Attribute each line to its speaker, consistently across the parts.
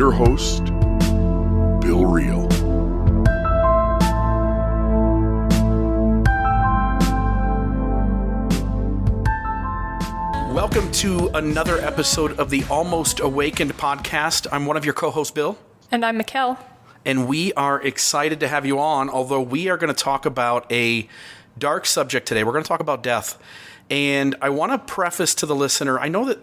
Speaker 1: your host, Bill Reel.
Speaker 2: Welcome to another episode of the Almost Awakened podcast. I'm one of your co-hosts, Bill.
Speaker 3: And I'm Mekael.
Speaker 2: And we are excited to have you on, although we are going to talk about a dark subject today. We're going to talk about death. And I want to preface to the listener, I know that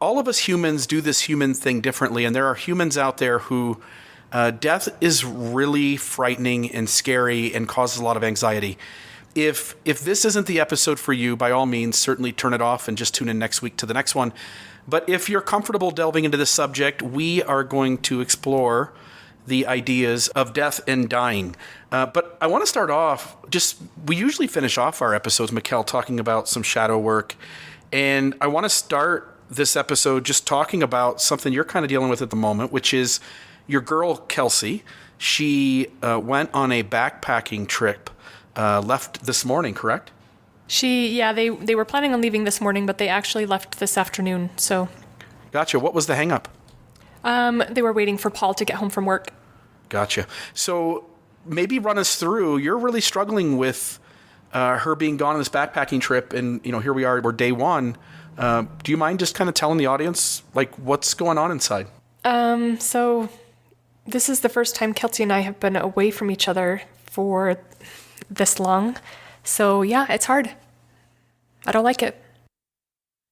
Speaker 2: all of us humans do this human thing differently, and there are humans out there who death is really frightening and scary and causes a lot of anxiety. If this isn't the episode for you, by all means, certainly turn it off and just tune in next week to the next one. But if you're comfortable delving into this subject, we are going to explore the ideas of death and dying. But I want to start off, we usually finish off our episodes, Mekael, talking about some shadow work. And I want to start this episode just talking about something you're kind of dealing with at the moment, which is your girl, Kelsey. She went on a backpacking trip, left this morning, correct?
Speaker 3: They were planning on leaving this morning, but they actually left this afternoon, so.
Speaker 2: Gotcha. What was the hang up?
Speaker 3: They were waiting for Paul to get home from work.
Speaker 2: Gotcha. So maybe run us through, you're really struggling with her being gone on this backpacking trip, and here we are, we're day one. Do you mind just kind of telling the audience, what's going on inside?
Speaker 3: So this is the first time Kelsey and I have been away from each other for this long. So yeah, it's hard. I don't like it.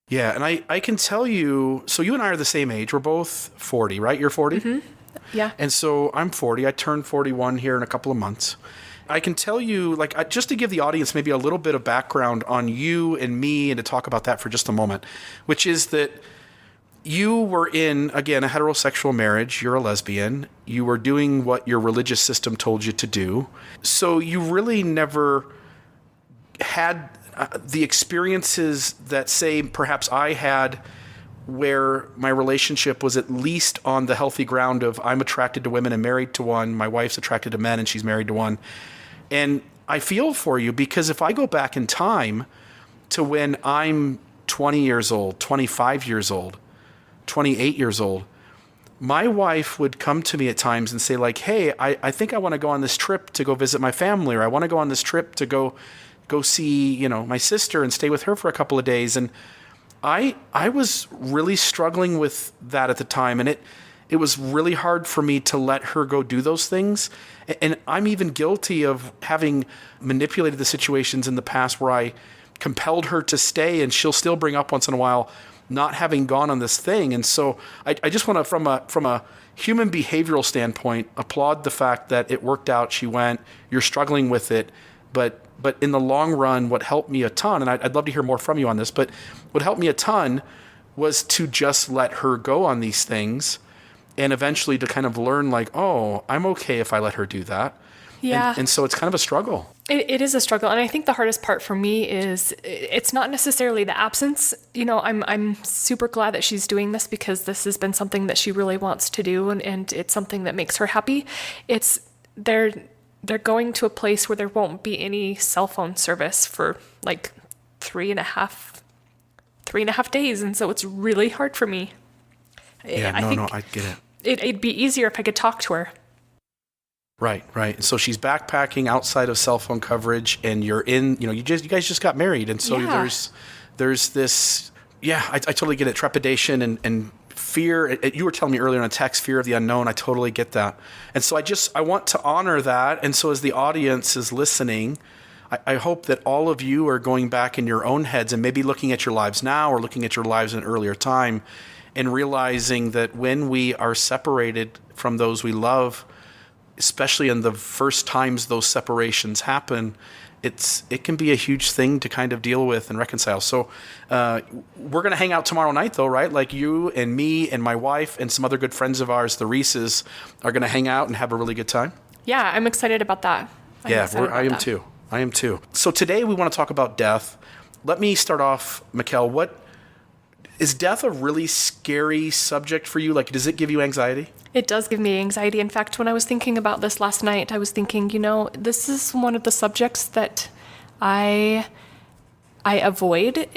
Speaker 2: Yeah, and I can tell you, so you and I are the same age. We're both 40, right? You're 40?
Speaker 3: Mm-hmm. Yeah.
Speaker 2: And so I'm 40. I turned 41 here in a couple of months. I can tell you, just to give the audience maybe a little bit of background on you and me, and to talk about that for just a moment, which is that you were in, again, a heterosexual marriage. You're a lesbian. You were doing what your religious system told you to do. So you really never had the experiences that, say, perhaps I had, where my relationship was at least on the healthy ground of I'm attracted to women and married to one. My wife's attracted to men and she's married to one. And I feel for you, because if I go back in time to when I'm 20 years old, 25 years old, 28 years old, my wife would come to me at times and say, hey, I think I want to go on this trip to go visit my family, or I want to go on this trip to go see, my sister and stay with her for a couple of days. And I was really struggling with that at the time. And it was really hard for me to let her go do those things. And I'm even guilty of having manipulated the situations in the past where I compelled her to stay, and she'll still bring up once in a while not having gone on this thing. And so I just want to, from a human behavioral standpoint, applaud the fact that it worked out. She went, you're struggling with it. But in the long run, what helped me a ton, and I'd love to hear more from you on this, but what helped me a ton was to just let her go on these things, and eventually to kind of learn I'm okay if I let her do that.
Speaker 3: Yeah.
Speaker 2: And so it's kind of a struggle.
Speaker 3: It is a struggle. And I think the hardest part for me is it's not necessarily the absence. I'm super glad that she's doing this, because this has been something that she really wants to do. And it's something that makes her happy. It's they're going to a place where there won't be any cell phone service for 3.5 days. And so it's really hard for me.
Speaker 2: Yeah, I get it.
Speaker 3: It'd be easier if I could talk to her.
Speaker 2: Right. And so she's backpacking outside of cell phone coverage, and you're in, you guys just got married. And so there's this, I totally get it. Trepidation and fear. You were telling me earlier in a text, fear of the unknown. I totally get that. And so I want to honor that. And so as the audience is listening, I hope that all of you are going back in your own heads and maybe looking at your lives now, or looking at your lives in an earlier time, and realizing that when we are separated from those we love, especially in the first times those separations happen, it can be a huge thing to kind of deal with and reconcile. So we're going to hang out tomorrow night, though, right? You and me and my wife and some other good friends of ours, the Reeses, are going to hang out and have a really good time.
Speaker 3: Yeah, I'm excited about that. I
Speaker 2: am too. So today we want to talk about death. Let me start off, Mekael. Is death a really scary subject for you? Does it give you anxiety?
Speaker 3: It does give me anxiety. In fact, when I was thinking about this last night, I was thinking, this is one of the subjects that I avoid.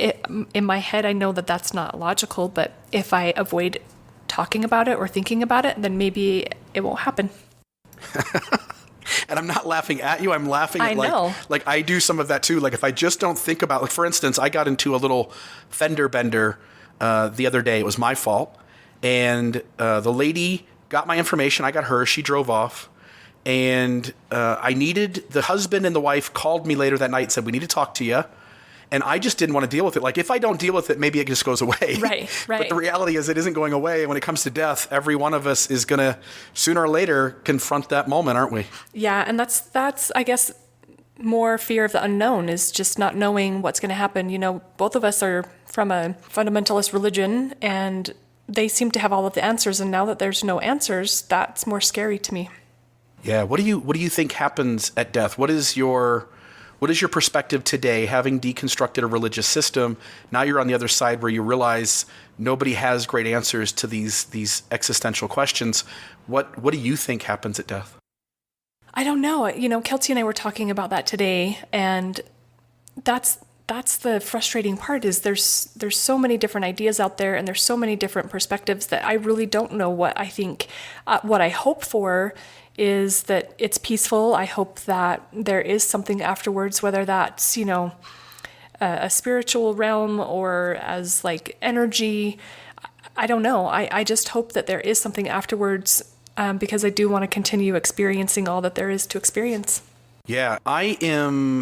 Speaker 3: In my head, I know that that's not logical, but if I avoid talking about it or thinking about it, then maybe it won't happen.
Speaker 2: And I'm not laughing at you. I'm laughing at like I do some of that too. Like if I just don't think about, like for instance, I got into a little fender bender the other day. It was my fault. And the lady got my information. I got hers. She drove off. And the husband and the wife called me later that night and said, we need to talk to you. And I just didn't want to deal with it. Like, if I don't deal with it, maybe it just goes away.
Speaker 3: Right.
Speaker 2: But the reality is it isn't going away. And when it comes to death, every one of us is going to, sooner or later, confront that moment, aren't we?
Speaker 3: Yeah, and that's I guess, more fear of the unknown, is just not knowing what's going to happen. You know, both of us are from a fundamentalist religion, and they seem to have all of the answers. And now that there's no answers, that's more scary to me.
Speaker 2: Yeah. What do you think happens at death? What is your perspective today, having deconstructed a religious system? Now you're on the other side where you realize nobody has great answers to these existential questions. What do you think happens at death?
Speaker 3: I don't know. You know, Kelsey and I were talking about that today, and that's the frustrating part, is there's so many different ideas out there, and there's so many different perspectives that I really don't know what I think. What I hope for is that it's peaceful. I hope that there is something afterwards, whether that's, you know, a spiritual realm or as like energy. I don't know. I just hope that there is something afterwards, because I do want to continue experiencing all that there is to experience.
Speaker 2: Yeah, I am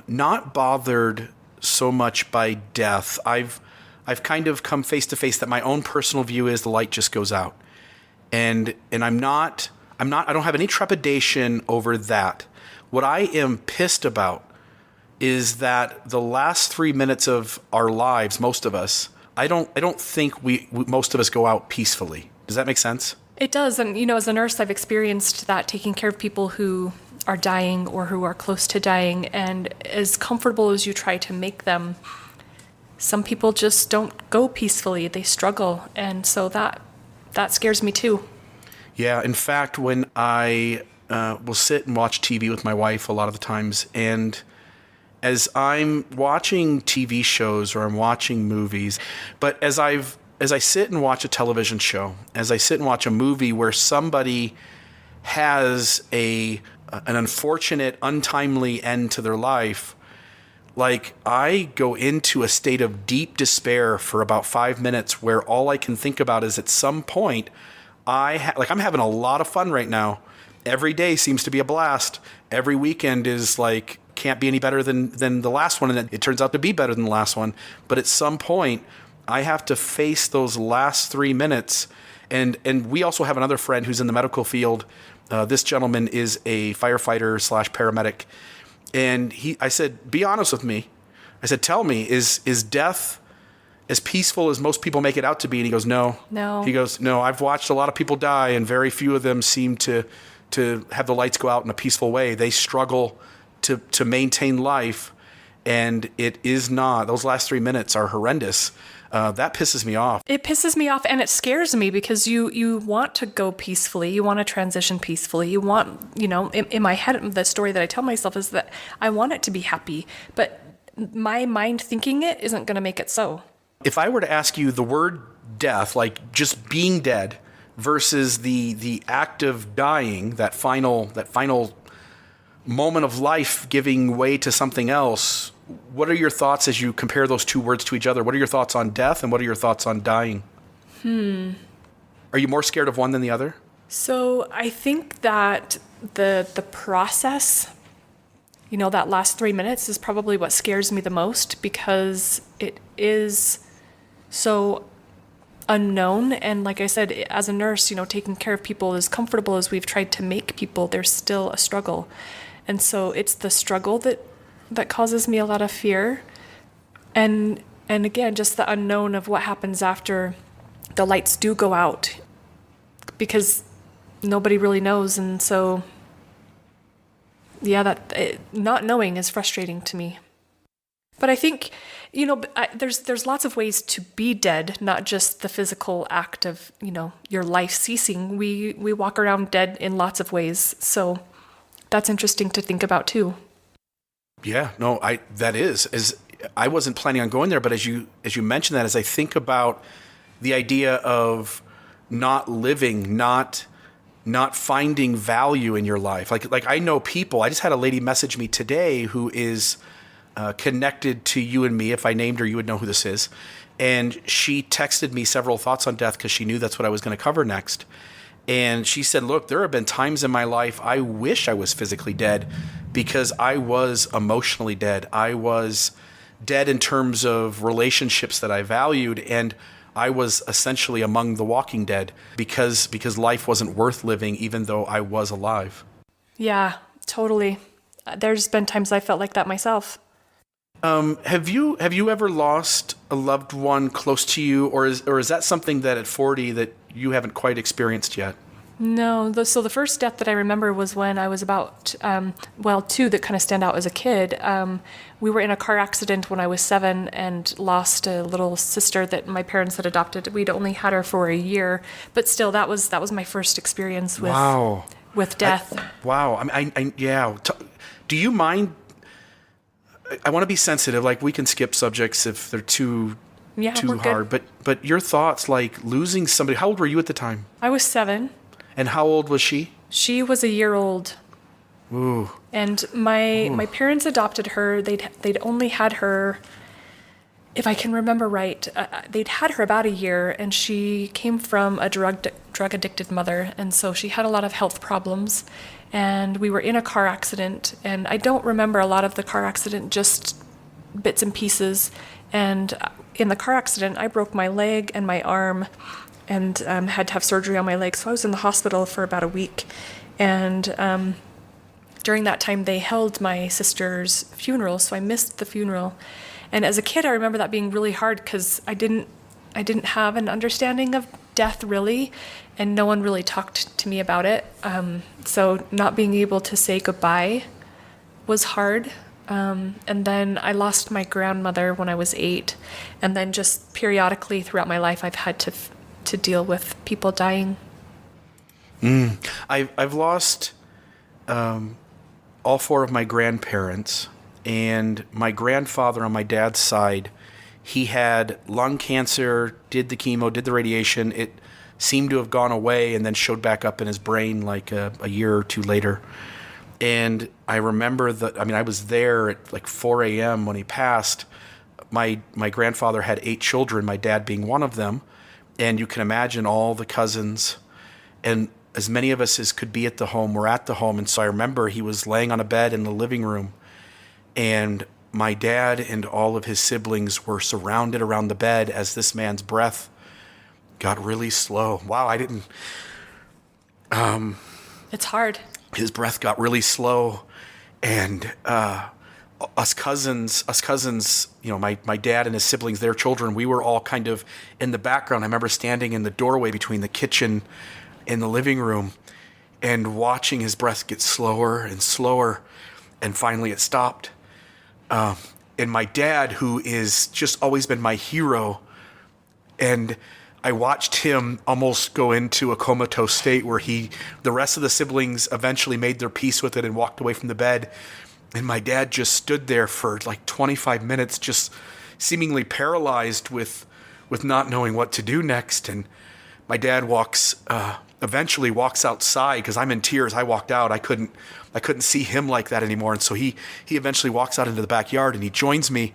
Speaker 2: not bothered so much by death. I've kind of come face to face that my own personal view is the light just goes out, and I don't have any trepidation over that. What I am pissed about is that the last 3 minutes of our lives, most of us, I don't think most of us go out peacefully. Does that make sense?
Speaker 3: It does. And, you know, as a nurse, I've experienced that, taking care of people who are dying or who are close to dying. And as comfortable as you try to make them, some people just don't go peacefully. They struggle. And so that scares me too.
Speaker 2: Yeah, in fact, when I will sit and watch TV with my wife a lot of the times, and as I'm watching TV shows or I'm watching movies, but as I sit and watch a television show, as I sit and watch a movie where somebody has an unfortunate, untimely end to their life, like I go into a state of deep despair for about 5 minutes, where all I can think about is at some point I'm having a lot of fun right now. Every day seems to be a blast. Every weekend is like, can't be any better than the last one. And it turns out to be better than the last one. But at some point, I have to face those last 3 minutes. And we also have another friend who's in the medical field. This gentleman is a firefighter / paramedic. And I said, be honest with me. I said, tell me, is death as peaceful as most people make it out to be? And he goes, no. He goes, no, I've watched a lot of people die, and very few of them seem to have the lights go out in a peaceful way. They struggle to maintain life, and it is not. Those last 3 minutes are horrendous. That pisses me off.
Speaker 3: It pisses me off, and it scares me, because you want to go peacefully. You want to transition peacefully. You want, you know, in my head, the story that I tell myself is that I want it to be happy, but my mind thinking it isn't going to make it so.
Speaker 2: If I were to ask you the word death, like just being dead, versus the act of dying, that final moment of life giving way to something else, what are your thoughts as you compare those two words to each other? What are your thoughts on death, and what are your thoughts on dying? Are you more scared of one than the other?
Speaker 3: So I think that the process, you know, that last 3 minutes is probably what scares me the most, because it is so unknown. And like I said, as a nurse, you know, taking care of people, as comfortable as we've tried to make people, there's still a struggle. And so it's the struggle that causes me a lot of fear. And again, just the unknown of what happens after the lights do go out, because nobody really knows. And so, yeah, not knowing is frustrating to me. But I think, you know, there's lots of ways to be dead, not just the physical act of, you know, your life ceasing. We walk around dead in lots of ways. So that's interesting to think about too.
Speaker 2: Yeah, no, that is. I wasn't planning on going there, but as you mentioned that, as I think about the idea of not living, not finding value in your life. Like I know people. I just had a lady message me today who is connected to you and me. If I named her, you would know who this is. And she texted me several thoughts on death because she knew that's what I was going to cover next. And she said, look, there have been times in my life I wish I was physically dead because I was emotionally dead. I was dead in terms of relationships that I valued, and I was essentially among the walking dead because life wasn't worth living even though I was alive.
Speaker 3: Yeah, totally. There's been times I felt like that myself.
Speaker 2: Have you ever lost a loved one close to you, or is that something that at 40 that you haven't quite experienced yet?
Speaker 3: No. So the first death that I remember was when I was about, two that kind of stand out as a kid. We were in a car accident when I was 7 and lost a little sister that my parents had adopted. We'd only had her for a year, but still, that was my first experience with with death. Do you mind? I want to be sensitive. Like, we can skip subjects if they're too hard. But your thoughts, like losing somebody. How old were you at the time? I was 7.
Speaker 2: And how old was she?
Speaker 3: She was a year old.
Speaker 2: Ooh.
Speaker 3: And my parents adopted her. They'd only had her, if I can remember right, they'd had her about a year, and she came from a drug addicted mother, and so she had a lot of health problems. And we were in a car accident, and I don't remember a lot of the car accident, just bits and pieces. And in the car accident, I broke my leg and my arm, and had to have surgery on my leg. So I was in the hospital for about a week. And during that time, they held my sister's funeral, so I missed the funeral. And as a kid, I remember that being really hard because I didn't have an understanding of death really, and no one really talked to me about it. So not being able to say goodbye was hard. And then I lost my grandmother when I was 8, and then just periodically throughout my life, I've had to deal with people dying.
Speaker 2: I've lost all 4 of my grandparents, and my grandfather on my dad's side, he had lung cancer, did the chemo, did the radiation. It seemed to have gone away and then showed back up in his brain like a year or 2 later. And I remember I was there at like 4 a.m. when he passed. My grandfather had 8 children, my dad being one of them. And you can imagine all the cousins, and as many of us as could be at the home were at the home. And so I remember he was laying on a bed in the living room, and my dad and all of his siblings were surrounded around the bed as this man's breath got really slow. Wow, I didn't...
Speaker 3: It's hard.
Speaker 2: His breath got really slow, and us cousins, my dad and his siblings, their children, we were all kind of in the background. I remember standing in the doorway between the kitchen and the living room and watching his breath get slower and slower, and finally it stopped. And my dad, who is just always been my hero, and I watched him almost go into a comatose state where the rest of the siblings eventually made their peace with it and walked away from the bed. And my dad just stood there for like 25 minutes, just seemingly paralyzed with not knowing what to do next. And my dad eventually walks outside because I'm in tears. I walked out. I couldn't see him like that anymore. And so he eventually walks out into the backyard, and he joins me,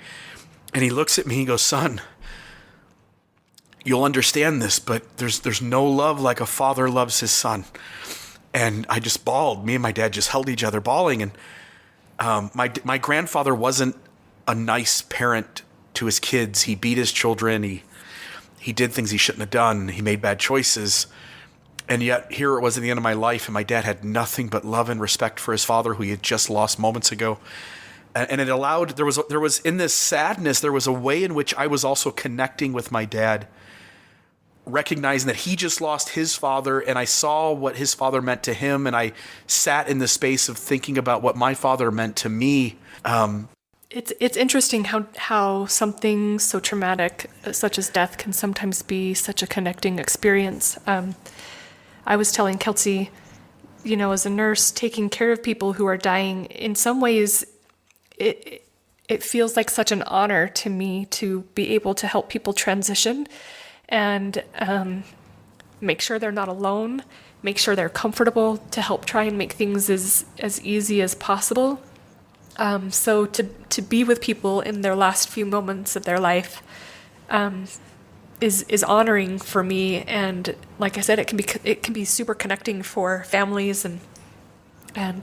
Speaker 2: and he looks at me and he goes, "Son, you'll understand this, but there's no love like a father loves his son." And I just bawled. Me and my dad just held each other bawling. And my grandfather wasn't a nice parent to his kids. He beat his children. He did things he shouldn't have done. He made bad choices. And yet here it was at the end of my life, and my dad had nothing but love and respect for his father, who he had just lost moments ago. And it allowed, there was in this sadness, there was a way in which I was also connecting with my dad, recognizing that he just lost his father, and I saw what his father meant to him, and I sat in the space of thinking about what my father meant to me.
Speaker 3: It's interesting how something so traumatic such as death can sometimes be such a connecting experience. I was telling Kelsey, as a nurse taking care of people who are dying, in some ways it feels like such an honor to me to be able to help people transition. And make sure they're not alone, make sure they're comfortable, to help try and make things as easy as possible. So to be with people in their last few moments of their life is honoring for me, and like I said, it can be super connecting for families and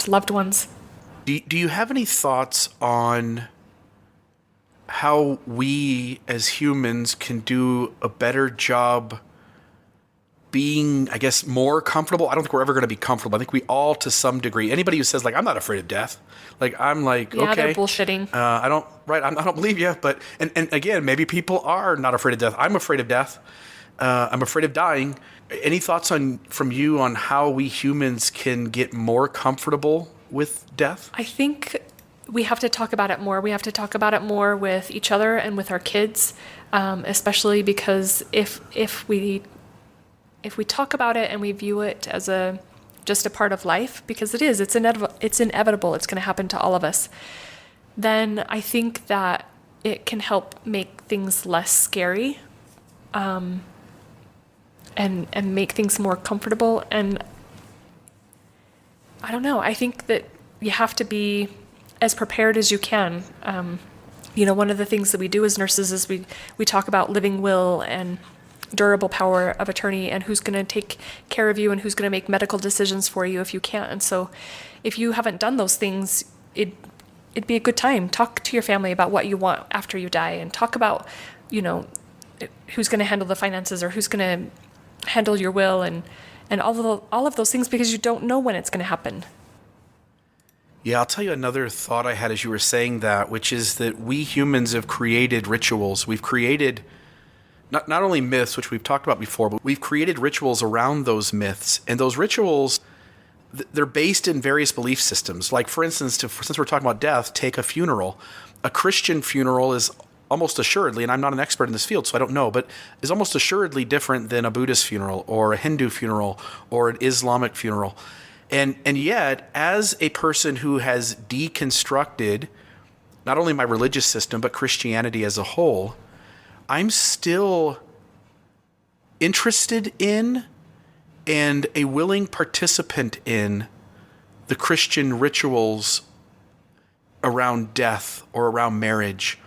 Speaker 3: loved ones.
Speaker 2: Do you have any thoughts on how we as humans can do a better job being, I guess, more comfortable? I don't think we're ever going to be comfortable. I think we all, to some degree, anybody who says, like, I'm not afraid of death, like, I'm like,
Speaker 3: Yeah,
Speaker 2: okay.
Speaker 3: they're bullshitting.
Speaker 2: I don't believe you, but, and again, maybe people are not afraid of death. I'm afraid of death. I'm afraid of dying. Any thoughts from you on how we humans can get more comfortable with death?
Speaker 3: I think we have to talk about it more. We have to talk about it more with each other and with our kids, especially because if we talk about it and we view it as just a part of life, because it's inevitable, it's going to happen to all of us, then I think that it can help make things less scary, and make things more comfortable. And I don't know, I think that you have to be as prepared as you can. One of the things that we do as nurses is we talk about living will and durable power of attorney, and who's going to take care of you and who's going to make medical decisions for you if you can't. And so if you haven't done those things, it'd be a good time. Talk to your family about what you want after you die, and talk about, who's going to handle the finances or who's going to handle your will and all of those things, because you don't know when it's going to happen.
Speaker 2: Yeah, I'll tell you another thought I had as you were saying that, which is that we humans have created rituals. We've created not only myths, which we've talked about before, but we've created rituals around those myths. And those rituals, they're based in various belief systems. Like, for instance, since we're talking about death, take a funeral. A Christian funeral is almost assuredly, and I'm not an expert in this field, so I don't know, but is almost assuredly different than a Buddhist funeral or a Hindu funeral or an Islamic funeral. And yet, as a person who has deconstructed not only my religious system, but Christianity as a whole, I'm still interested in and a willing participant in the Christian rituals around death or around marriage.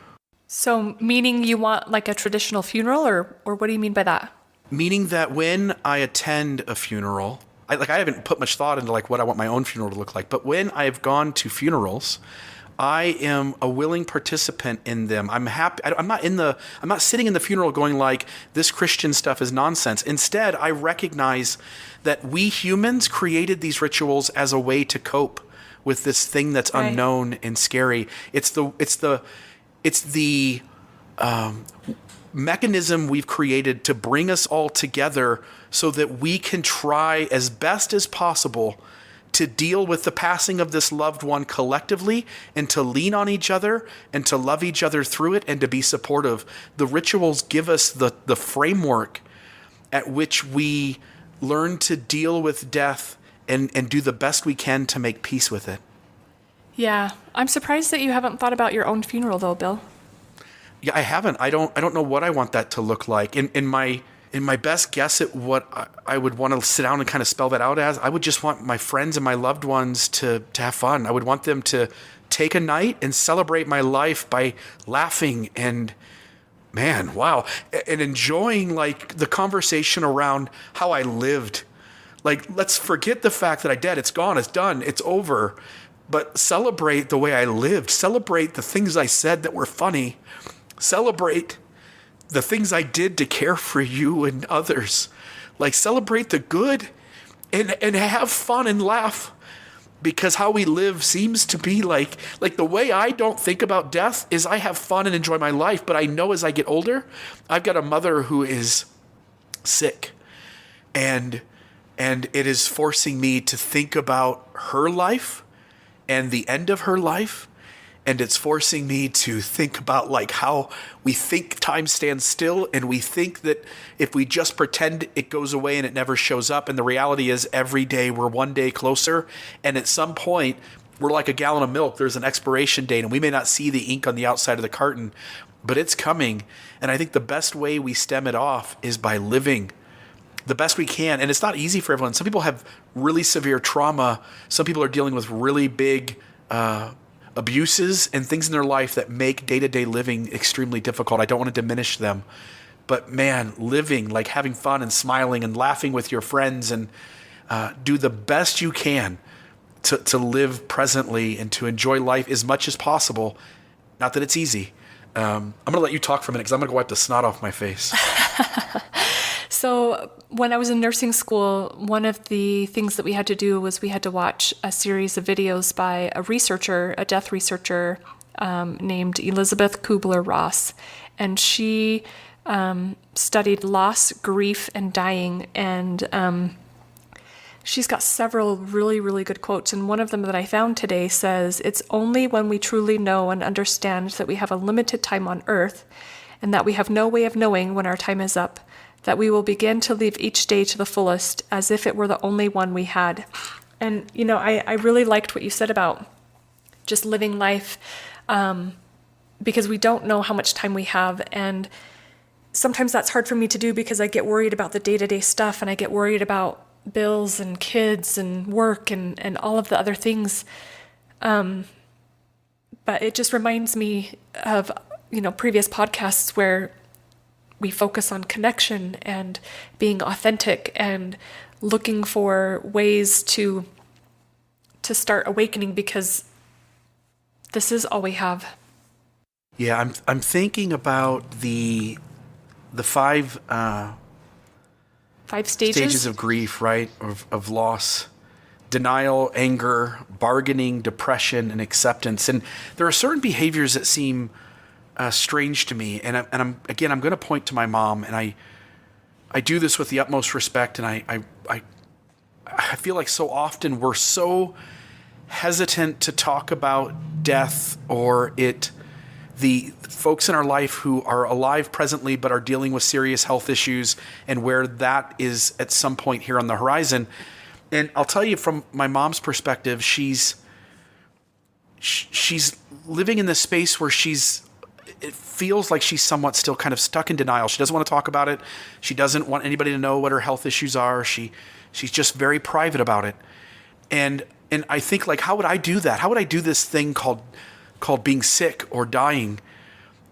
Speaker 3: So meaning you want like a traditional funeral, or what do you mean by that?
Speaker 2: Meaning that when I attend a funeral, I haven't put much thought into like what I want my own funeral to look like, but when I've gone to funerals, I am a willing participant in them. I'm happy. I'm not sitting in the funeral going like, this Christian stuff is nonsense. Instead, I recognize that we humans created these rituals as a way to cope with this thing that's
Speaker 3: right.
Speaker 2: Unknown and scary. It's the mechanism we've created to bring us all together so that we can try as best as possible to deal with the passing of this loved one collectively, and to lean on each other and to love each other through it and to be supportive. The rituals give us the framework at which we learn to deal with death and do the best we can to make peace with it.
Speaker 3: Yeah. I'm surprised that you haven't thought about your own funeral though, Bill.
Speaker 2: Yeah, I haven't. I don't know what I want that to look like. In my best guess at what I would want to sit down and kind of spell that out as, I would just want my friends and my loved ones to have fun. I would want them to take a night and celebrate my life by laughing and, man, wow, and enjoying like the conversation around how I lived. Like, let's forget the fact that I dead. It's gone. It's done. It's over. But celebrate the way I lived. Celebrate the things I said that were funny. Celebrate the things I did to care for you and others. Like, celebrate the good and have fun and laugh, because how we live seems to be like the way I don't think about death is I have fun and enjoy my life. But I know as I get older, I've got a mother who is sick, and it is forcing me to think about her life and the end of her life. And it's forcing me to think about like how we think time stands still, and we think that if we just pretend it goes away and it never shows up. And the reality is every day we're one day closer. And at some point we're like a gallon of milk. There's an expiration date and we may not see the ink on the outside of the carton, but it's coming. And I think the best way we stem it off is by living the best we can. And it's not easy for everyone. Some people have really severe trauma. Some people are dealing with really big abuses and things in their life that make day-to-day living extremely difficult. I don't want to diminish them. But man, living, like having fun and smiling and laughing with your friends and do the best you can to live presently and to enjoy life as much as possible. Not that it's easy. I'm going to let you talk for a minute because I'm going to go wipe the snot off my face.
Speaker 3: So when I was in nursing school, one of the things that we had to do was we had to watch a series of videos by a death researcher named Elizabeth Kubler-Ross. And she studied loss, grief, and dying. And she's got several really, really good quotes. And one of them that I found today says, "It's only when we truly know and understand that we have a limited time on earth and that we have no way of knowing when our time is up, that we will begin to live each day to the fullest as if it were the only one we had." And, I really liked what you said about just living life because we don't know how much time we have. And sometimes that's hard for me to do because I get worried about the day-to-day stuff and I get worried about bills and kids and work and all of the other things. But it just reminds me of, previous podcasts where we focus on connection and being authentic and looking for ways to start awakening because this is all we have.
Speaker 2: Yeah, I'm thinking about the five stages of grief, right? Of loss: denial, anger, bargaining, depression, and acceptance. And there are certain behaviors that seem strange to me. And I'm going to point to my mom, and I do this with the utmost respect. And I feel like so often we're so hesitant to talk about death or the folks in our life who are alive presently but are dealing with serious health issues and where that is at some point here on the horizon. And I'll tell you from my mom's perspective, she's living in this space where it feels like she's somewhat still kind of stuck in denial. She doesn't want to talk about it. She doesn't want anybody to know what her health issues are. She's just very private about it. And I think, like, how would I do that? How would I do this thing called being sick or dying?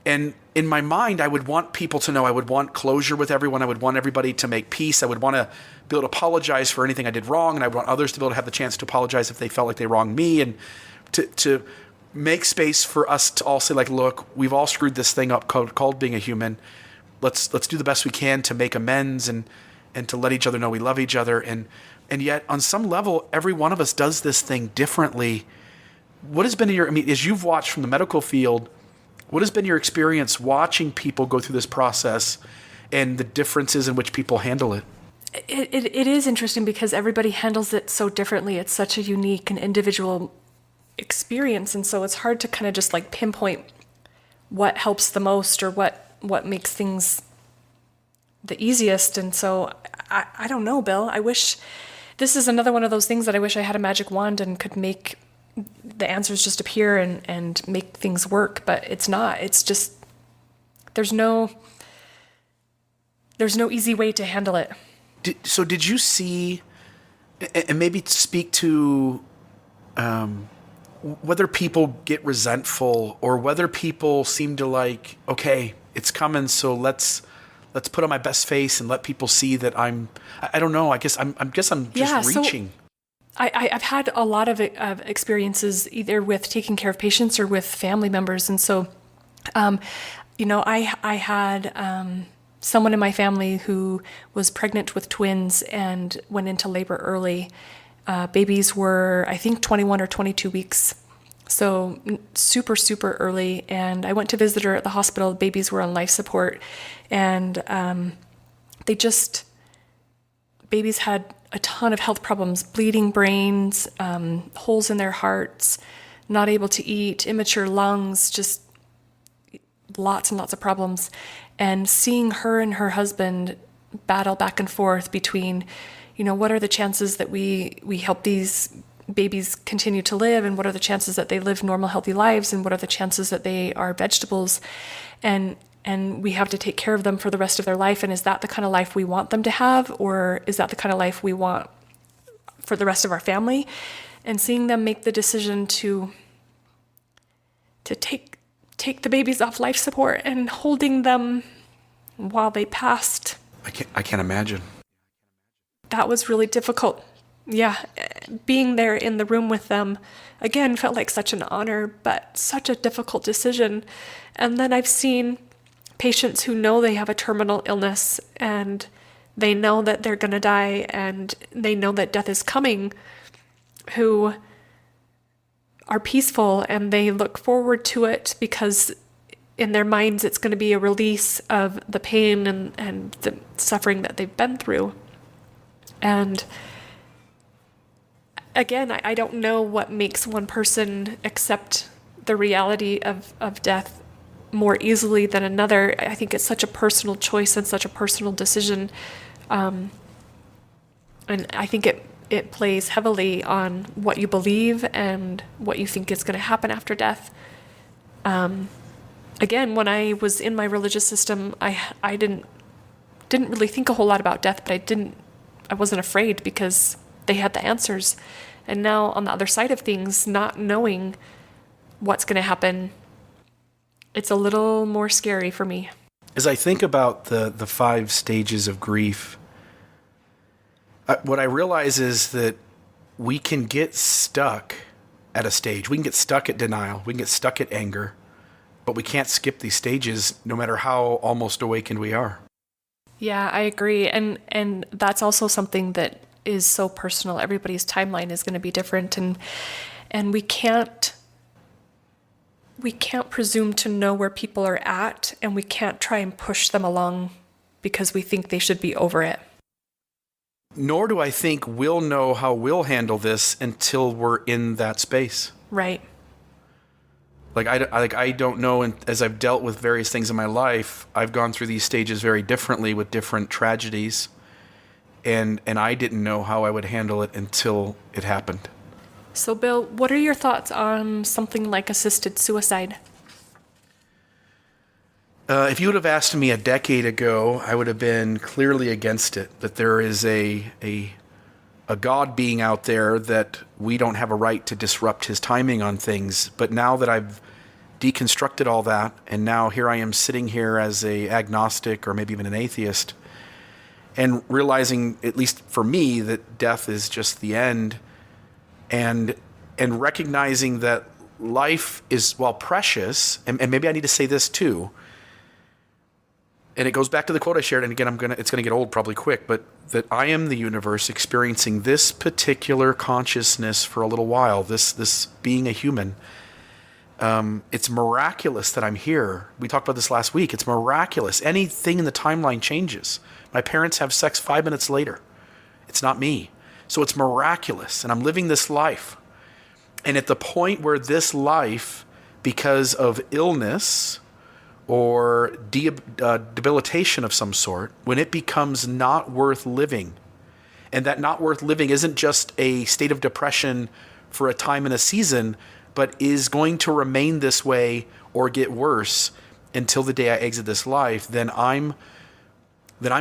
Speaker 2: And in my mind, I would want people to know. I would want closure with everyone. I would want everybody to make peace. I would want to be able to apologize for anything I did wrong. And I would want others to be able to have the chance to apologize if they felt like they wronged me, and to make space for us to all say, like, look, we've all screwed this thing up called being a human. Let's do the best we can to make amends and to let each other know we love each other. And yet on some level, every one of us does this thing differently. What has been as you've watched from the medical field, what has been your experience watching people go through this process and the differences in which people handle it?
Speaker 3: It is interesting because everybody handles it so differently. It's such a unique and individual experience. And so it's hard to kind of just like pinpoint what helps the most or what makes things the easiest. And so I don't know, Bill. I wish this is another one of those things that I wish I had a magic wand and could make the answers just appear and make things work, but it's not. It's just there's no easy way to handle it.
Speaker 2: So did you see, and maybe speak to whether people get resentful or whether people seem to like, okay, it's coming, so let's put on my best face and let people see that I don't know. I guess I'm just reaching.
Speaker 3: So I've had a lot of experiences either with taking care of patients or with family members. And so, I had someone in my family who was pregnant with twins and went into labor early. Babies were, I think, 21 or 22 weeks. So super, super early. And I went to visit her at the hospital. Babies were on life support. And babies had a ton of health problems, bleeding brains, holes in their hearts, not able to eat, immature lungs, just lots and lots of problems. And seeing her and her husband battle back and forth between, what are the chances that we help these babies continue to live, and what are the chances that they live normal, healthy lives, and what are the chances that they are vegetables. And and we have to take care of them for the rest of their life. And is that the kind of life we want them to have? Or is that the kind of life we want for the rest of our family? And seeing them make the decision to take the babies off life support and holding them while they passed.
Speaker 2: I can't imagine.
Speaker 3: That was really difficult. Yeah, being there in the room with them, again, felt like such an honor, but such a difficult decision. And then I've seen patients who know they have a terminal illness and they know that they're going to die and they know that death is coming, who are peaceful and they look forward to it because in their minds it's going to be a release of the pain and the suffering that they've been through. And again, I don't know what makes one person accept the reality of death more easily than another. I think it's such a personal choice and such a personal decision. And I think it plays heavily on what you believe and what you think is going to happen after death. Again, when I was in my religious system, I didn't really think a whole lot about death, but I wasn't afraid because they had the answers. And now on the other side of things, not knowing what's going to happen, it's a little more scary for me.
Speaker 2: As I think about the 5 stages of grief, what I realize is that we can get stuck at a stage. We can get stuck at denial. We can get stuck at anger. But we can't skip these stages no matter how almost awakened we are.
Speaker 3: Yeah, I agree. And that's also something that is so personal. Everybody's timeline is going to be different, and we can't presume to know where people are at, and we can't try and push them along because we think they should be over it.
Speaker 2: Nor do I think we'll know how we'll handle this until we're in that space.
Speaker 3: Right.
Speaker 2: I don't know, and as I've dealt with various things in my life, I've gone through these stages very differently with different tragedies, and I didn't know how I would handle it until it happened.
Speaker 3: So, Bill, what are your thoughts on something like assisted suicide?
Speaker 2: If you would have asked me a decade ago, I would have been clearly against it, that there is a God being out there, that we don't have a right to disrupt his timing on things. But now that I've deconstructed all that, and now here I am sitting here as a agnostic or maybe even an atheist, and realizing, at least for me, that death is just the end, and recognizing that life is, while precious, and maybe I need to say this too, and it goes back to the quote I shared, and again, it's gonna get old probably quick, but that I am the universe experiencing this particular consciousness for a little while, this being a human. It's miraculous that I'm here. We talked about this last week. It's miraculous. Anything in the timeline changes. My parents have sex 5 minutes later. It's not me. So it's miraculous, and I'm living this life. And at the point where this life, because of illness or debilitation of some sort, when it becomes not worth living, and that not worth living isn't just a state of depression for a time and a season, but is going to remain this way or get worse until the day I exit this life, then I'm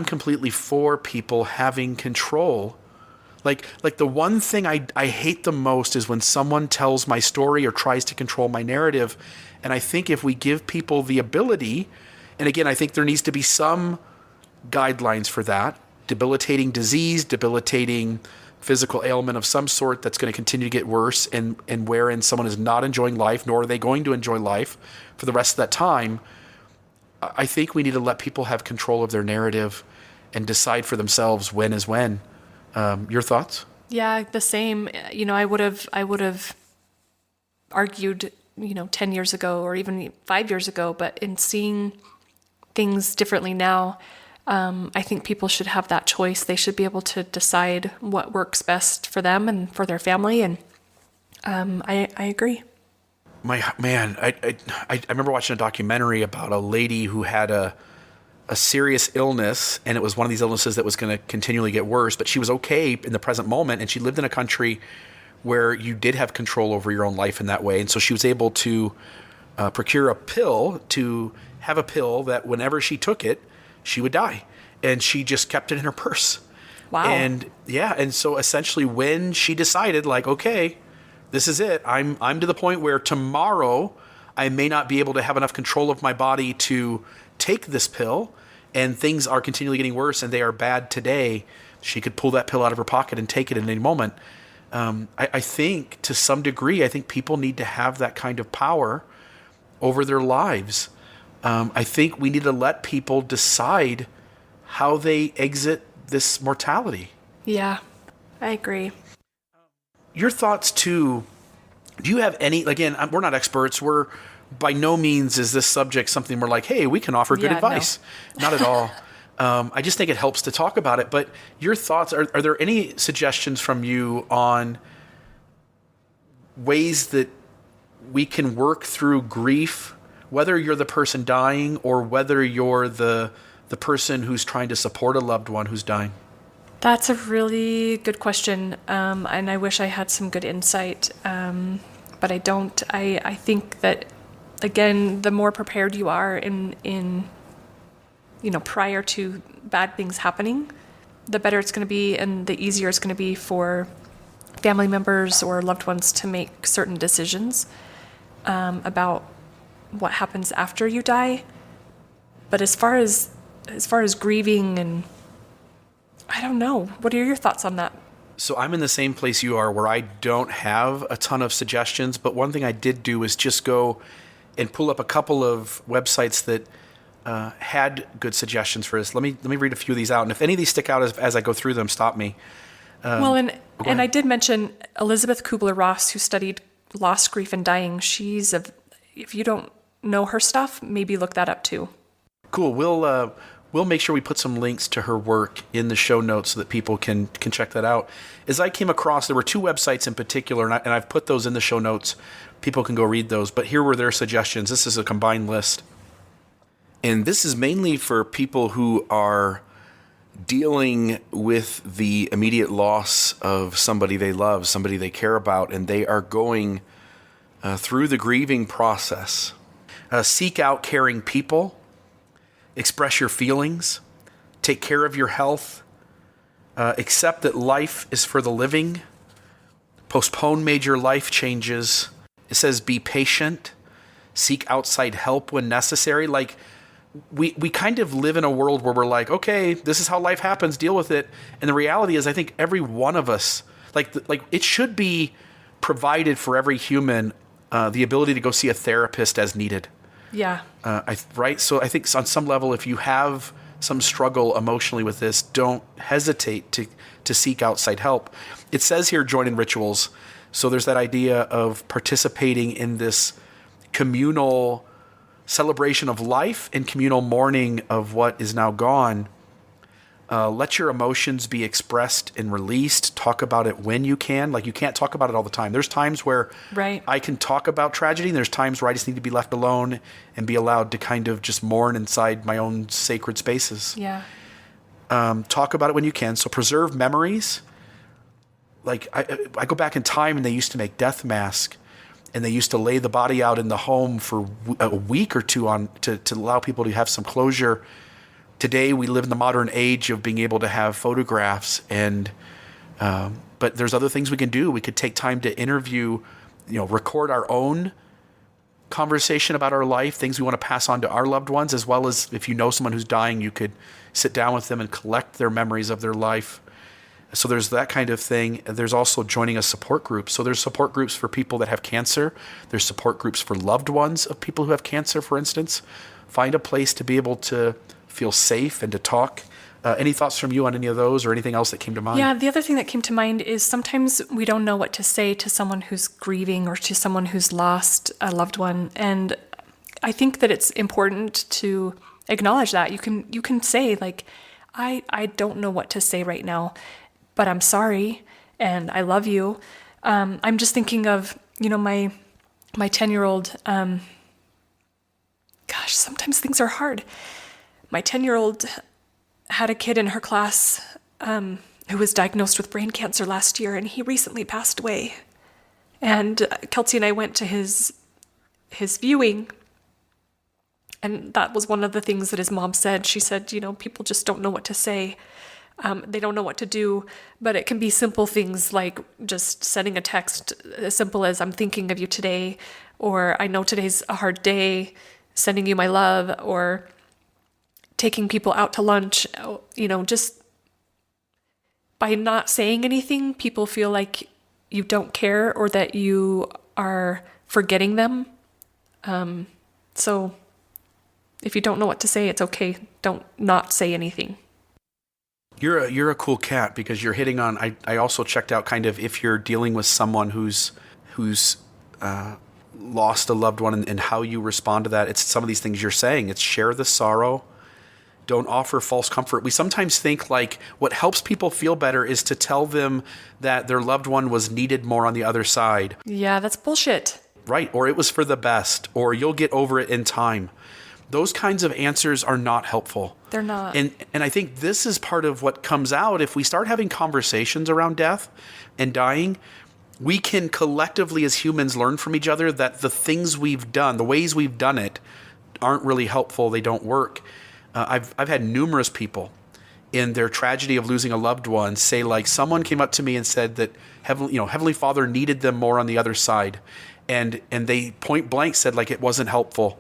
Speaker 2: completely for people having control. Like the one thing I hate the most is when someone tells my story or tries to control my narrative. And I think if we give people the ability, and again, I think there needs to be some guidelines for that, debilitating disease, debilitating physical ailment of some sort that's going to continue to get worse, and wherein someone is not enjoying life, nor are they going to enjoy life for the rest of that time. I think we need to let people have control of their narrative and decide for themselves when is when. Your thoughts?
Speaker 3: Yeah, the same. I would have argued, 10 years ago or even 5 years ago, but in seeing things differently now, I think people should have that choice. They should be able to decide what works best for them and for their family. And I agree.
Speaker 2: I remember watching a documentary about a lady who had a serious illness, and it was one of these illnesses that was going to continually get worse, but she was okay in the present moment, and she lived in a country where you did have control over your own life in that way. And so she was able to procure a pill to have a pill that whenever she took it, she would die. And she just kept it in her purse.
Speaker 3: Wow.
Speaker 2: And yeah, and so essentially when she decided, like, okay, this is it. I'm to the point where tomorrow I may not be able to have enough control of my body to take this pill, and things are continually getting worse and they are bad today. She could pull that pill out of her pocket and take it at any moment. I think to some degree, I think people need to have that kind of power over their lives. I think we need to let people decide how they exit this mortality.
Speaker 3: Yeah, I agree.
Speaker 2: Your thoughts too. Do you have any, again, we're not experts. We're by no means is this subject something we're like, hey, we can offer good advice. No. Not at all. I just think it helps to talk about it. But your thoughts, are there any suggestions from you on ways that we can work through grief, whether you're the person dying or whether you're the person who's trying to support a loved one who's dying?
Speaker 3: That's a really good question, and I wish I had some good insight, but I don't. I think that, again, the more prepared you are in prior to bad things happening, the better it's going to be, and the easier it's going to be for family members or loved ones to make certain decisions about what happens after you die. But as far as grieving, and I don't know. What are your thoughts on that?
Speaker 2: So I'm in the same place you are, where I don't have a ton of suggestions, but one thing I did do is just go and pull up a couple of websites that had good suggestions for this. Let me read a few of these out, and if any of these stick out as I go through them, stop me.
Speaker 3: And I did mention Elizabeth Kubler-Ross, who studied loss, grief, and dying. If you don't know her stuff, maybe look that up too.
Speaker 2: Cool. We'll make sure we put some links to her work in the show notes so that people can check that out. As I came across, there were two websites in particular, and I've put those in the show notes. People can go read those, but here were their suggestions. This is a combined list. And this is mainly for people who are dealing with the immediate loss of somebody they love, somebody they care about, and they are going through the grieving process. Seek out caring people. Express your feelings. Take care of your health. Accept that life is for the living. Postpone major life changes. It says be patient. Seek outside help when necessary. Like, we kind of live in a world where we're like, okay, this is how life happens, deal with it. And the reality is, I think every one of us, like it should be provided for every human the ability to go see a therapist as needed.
Speaker 3: Yeah.
Speaker 2: Right? So I think on some level, if you have some struggle emotionally with this, don't hesitate to seek outside help. It says here, join in rituals. So there's that idea of participating in this communal celebration of life and communal mourning of what is now gone. Let your emotions be expressed and released. Talk about it when you can. Like, you can't talk about it all the time. There's times where I can talk about tragedy, and there's times where I just need to be left alone and be allowed to kind of just mourn inside my own sacred spaces.
Speaker 3: Yeah.
Speaker 2: Talk about it when you can. So preserve memories. Like, I go back in time, and they used to make death masks, and they used to lay the body out in the home for a week or two to allow people to have some closure. Today, we live in the modern age of being able to have photographs, but there's other things we can do. We could take time to interview, record our own conversation about our life, things we want to pass on to our loved ones, as well as if you know someone who's dying, you could sit down with them and collect their memories of their life. So there's that kind of thing. There's also joining a support group. So there's support groups for people that have cancer. There's support groups for loved ones of people who have cancer, for instance. Find a place to be able to feel safe and to talk. Any thoughts from you on any of those or anything else that came to mind?
Speaker 3: Yeah, the other thing that came to mind is sometimes we don't know what to say to someone who's grieving or to someone who's lost a loved one. And I think that it's important to acknowledge that. You can say, like, I don't know what to say right now, but I'm sorry and I love you. I'm just thinking of, my 10-year-old, gosh, sometimes things are hard. My 10-year-old had a kid in her class who was diagnosed with brain cancer last year, and he recently passed away. And Kelsey and I went to his viewing, And that was one of the things that his mom said. She said, people just don't know what to say. They don't know what to do, but it can be simple things like just sending a text as simple as, I'm thinking of you today, or I know today's a hard day, sending you my love, or taking people out to lunch. Just by not saying anything, people feel like you don't care or that you are forgetting them. So if you don't know what to say, it's okay. Don't not say anything.
Speaker 2: You're a cool cat, because you're hitting on, I also checked out kind of if you're dealing with someone who's lost a loved one and how you respond to that. It's some of these things you're saying. It's share the sorrow. Don't offer false comfort. We sometimes think like what helps people feel better is to tell them that their loved one was needed more on the other side.
Speaker 3: Yeah, that's bullshit.
Speaker 2: Right. Or it was for the best, or you'll get over it in time. Those kinds of answers are not helpful.
Speaker 3: They're not.
Speaker 2: And I think this is part of what comes out if we start having conversations around death and dying. We can collectively as humans learn from each other that the things we've done, the ways we've done it, aren't really helpful. They don't work. I've had numerous people in their tragedy of losing a loved one say, like, someone came up to me and said that Heavenly Father needed them more on the other side, and they point blank said, like, it wasn't helpful.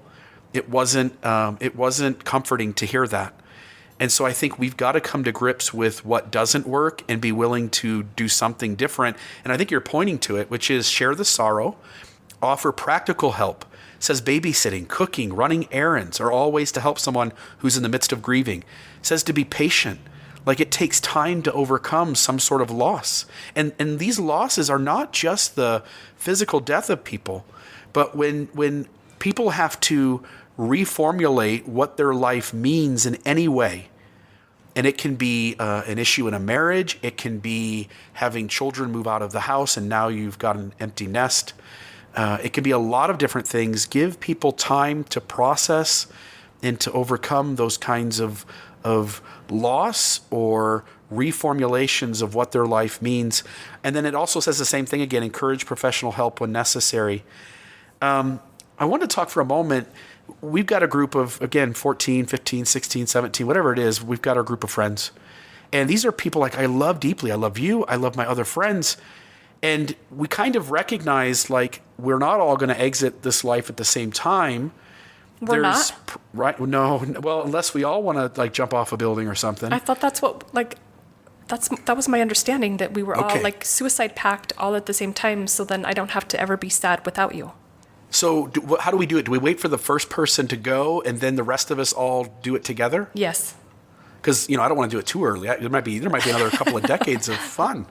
Speaker 2: It wasn't comforting to hear that. And so I think we've got to come to grips with what doesn't work and be willing to do something different. And I think you're pointing to it, which is share the sorrow, offer practical help. It says babysitting, cooking, running errands are all ways to help someone who's in the midst of grieving. It says to be patient. Like, it takes time to overcome some sort of loss. And these losses are not just the physical death of people, but when people have to reformulate what their life means in any way. And it can be an issue in a marriage. It can be having children move out of the house and now you've got an empty nest. It can be a lot of different things. Give people time to process and to overcome those kinds of loss or reformulations of what their life means. And then it also says the same thing again, encourage professional help when necessary. I want to talk for a moment. We've got a group of, again, 14, 15, 16, 17, whatever it is. We've got our group of friends. And these are people like I love deeply. I love you. I love my other friends. And we kind of recognize, like, we're not all going to exit this life at the same time.
Speaker 3: We're not?
Speaker 2: Right? No. Well, unless we all want to, like, jump off a building or something.
Speaker 3: I thought that's what, like, that was my understanding, that we were all, like, suicide pact all at the same time, so then I don't have to ever be sad without you.
Speaker 2: So how do we do it? Do we wait for the first person to go and then the rest of us all do it together?
Speaker 3: Yes.
Speaker 2: Because, I don't want to do it too early. There might be another couple of decades of fun.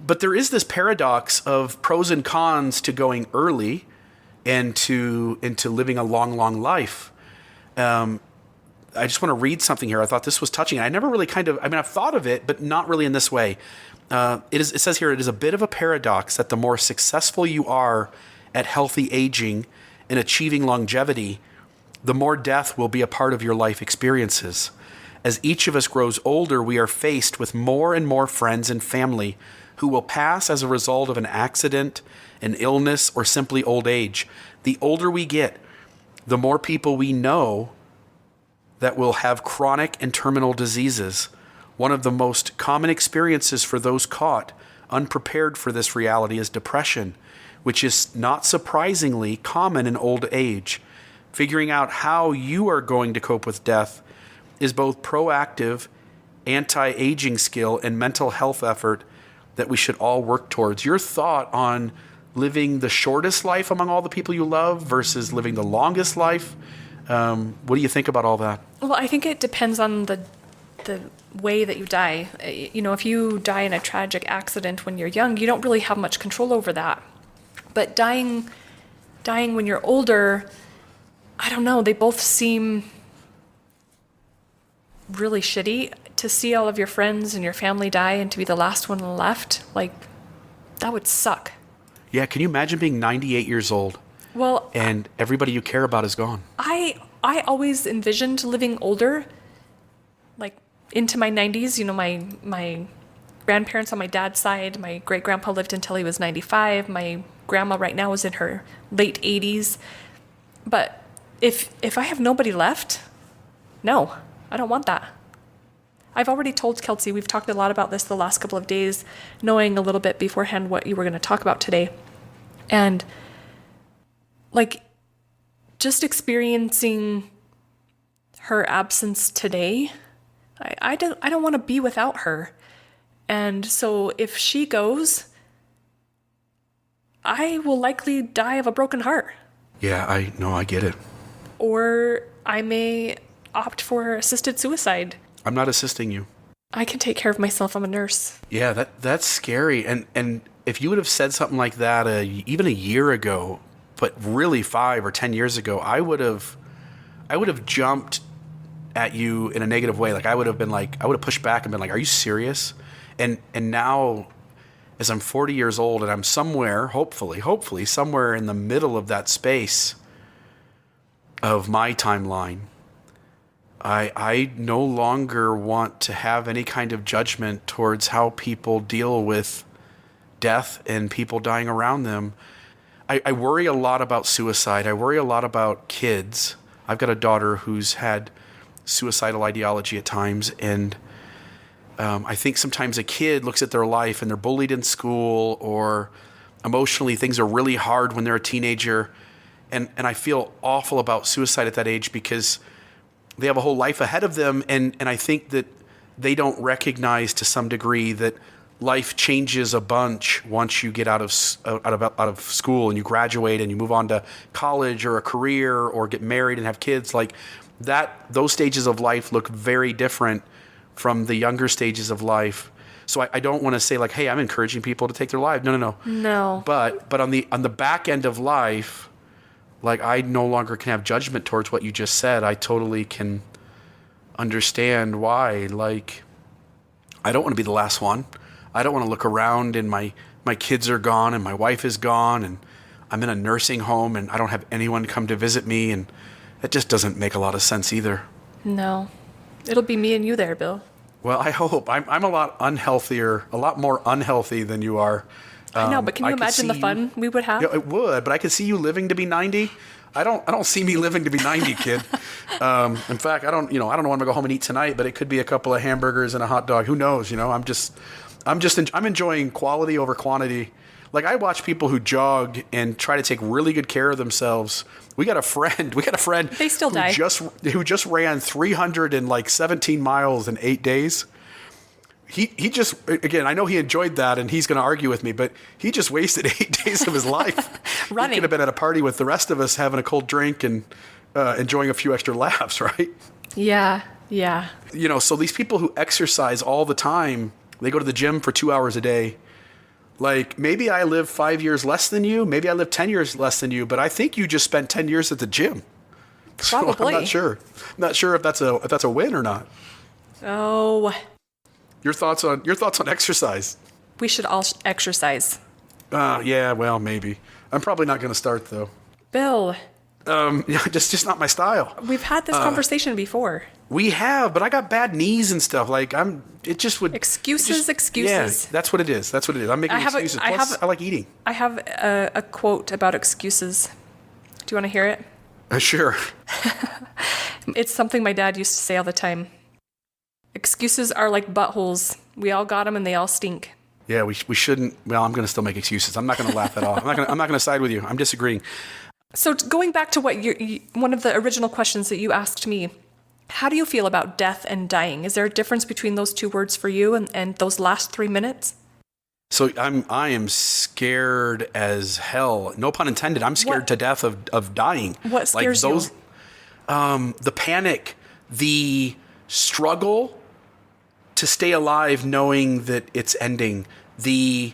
Speaker 2: But there is this paradox of pros and cons to going early and to living a long, long life. I just want to read something here. I thought this was touching. I never really I've thought of it, but not really in this way. It says here, it is a bit of a paradox that the more successful you are at healthy aging and achieving longevity, the more death will be a part of your life experiences. As each of us grows older, we are faced with more and more friends and family who will pass as a result of an accident, an illness, or simply old age. The older we get, the more people we know that will have chronic and terminal diseases. One of the most common experiences for those caught unprepared for this reality is depression, which is not surprisingly common in old age. Figuring out how you are going to cope with death is both proactive, anti-aging skill and mental health effort that we should all work towards. Your thought on living the shortest life among all the people you love versus living the longest life, what do you think about all that?
Speaker 3: Well, I think it depends on the way that you die. If you die in a tragic accident when you're young, you don't really have much control over that. But dying when you're older, I don't know, they both seem really shitty. To see all of your friends and your family die and to be the last one left, like, that would suck.
Speaker 2: Yeah, can you imagine being 98 years old?
Speaker 3: Well,
Speaker 2: and everybody you care about is gone.
Speaker 3: I always envisioned living older, like into my 90s. My grandparents on my dad's side, my great-grandpa lived until he was 95. My grandma right now is in her late 80s. But if I have nobody left, no, I don't want that. I've already told Kelsey, we've talked a lot about this the last couple of days, knowing a little bit beforehand what you were going to talk about today. And like just experiencing her absence today, I don't want to be without her. And so if she goes, I will likely die of a broken heart.
Speaker 2: Yeah, I get it.
Speaker 3: Or I may opt for assisted suicide.
Speaker 2: I'm not assisting you.
Speaker 3: I can take care of myself. I'm a nurse.
Speaker 2: Yeah, that's scary. And if you would have said something like that even a year ago, but really 5 or 10 years ago, I would have jumped at you in a negative way. Like I would have pushed back and been like, "Are you serious?" And now, as I'm 40 years old and I'm somewhere, hopefully somewhere in the middle of that space of my timeline, I no longer want to have any kind of judgment towards how people deal with death and people dying around them. I worry a lot about suicide. I worry a lot about kids. I've got a daughter who's had suicidal ideology at times, and I think sometimes a kid looks at their life and they're bullied in school, or emotionally things are really hard when they're a teenager, and I feel awful about suicide at that age because they have a whole life ahead of them, and I think that they don't recognize to some degree that life changes a bunch once you get out of school and you graduate and you move on to college or a career or get married and have kids. Like that, those stages of life look very different from the younger stages of life. So I don't want to say like, hey, I'm encouraging people to take their life. No. But on the back end of life, like I no longer can have judgment towards what you just said. I totally can understand why. Like, I don't want to be the last one. I don't want to look around and my kids are gone and my wife is gone and I'm in a nursing home and I don't have anyone come to visit me, and it just doesn't make a lot of sense either.
Speaker 3: No. It'll be me and you there, Bill.
Speaker 2: Well, I hope. I'm a lot more unhealthy than you are.
Speaker 3: I know, but can you imagine the fun we would have?
Speaker 2: Yeah, it would, but I could see you living to be 90. I don't see me living to be 90, kid. In fact, I don't know when I'm gonna go home and eat tonight, but it could be a couple of hamburgers and a hot dog. Who knows? I'm enjoying quality over quantity. Like I watch people who jog and try to take really good care of themselves. We got a friend.
Speaker 3: They still die.
Speaker 2: Who just ran 317 miles in 8 days. He just, again, I know he enjoyed that and he's going to argue with me, but he just wasted 8 days of his life.
Speaker 3: Running.
Speaker 2: He could have been at a party with the rest of us having a cold drink and enjoying a few extra laughs, right?
Speaker 3: Yeah.
Speaker 2: So these people who exercise all the time, they go to the gym for 2 hours a day. Like, maybe I live 5 years less than you. Maybe I live 10 years less than you, but I think you just spent 10 years at the gym.
Speaker 3: Probably.
Speaker 2: So I'm not sure. I'm not sure if that's a win or not.
Speaker 3: Oh.
Speaker 2: Your thoughts on exercise?
Speaker 3: We should all exercise.
Speaker 2: Yeah, well, maybe. I'm probably not going to start though.
Speaker 3: Bill.
Speaker 2: Just not my style.
Speaker 3: We've had this conversation before.
Speaker 2: We have, but I got bad knees and stuff. Like
Speaker 3: Excuses.
Speaker 2: Yeah, that's what it is. I'm making excuses. Plus, I like eating.
Speaker 3: I have a quote about excuses. Do you want to hear it?
Speaker 2: Sure.
Speaker 3: It's something my dad used to say all the time. Excuses are like buttholes. We all got them and they all stink.
Speaker 2: Yeah, we shouldn't. Well, I'm going to still make excuses. I'm not going to laugh that off. I'm not going to side with you. I'm disagreeing.
Speaker 3: So going back to what one of the original questions that you asked me, how do you feel about death and dying? Is there a difference between those two words for you and those last 3 minutes?
Speaker 2: So I am scared as hell. No pun intended. I'm scared to death of dying.
Speaker 3: What scares you?
Speaker 2: The panic, the struggle to stay alive knowing that it's ending, the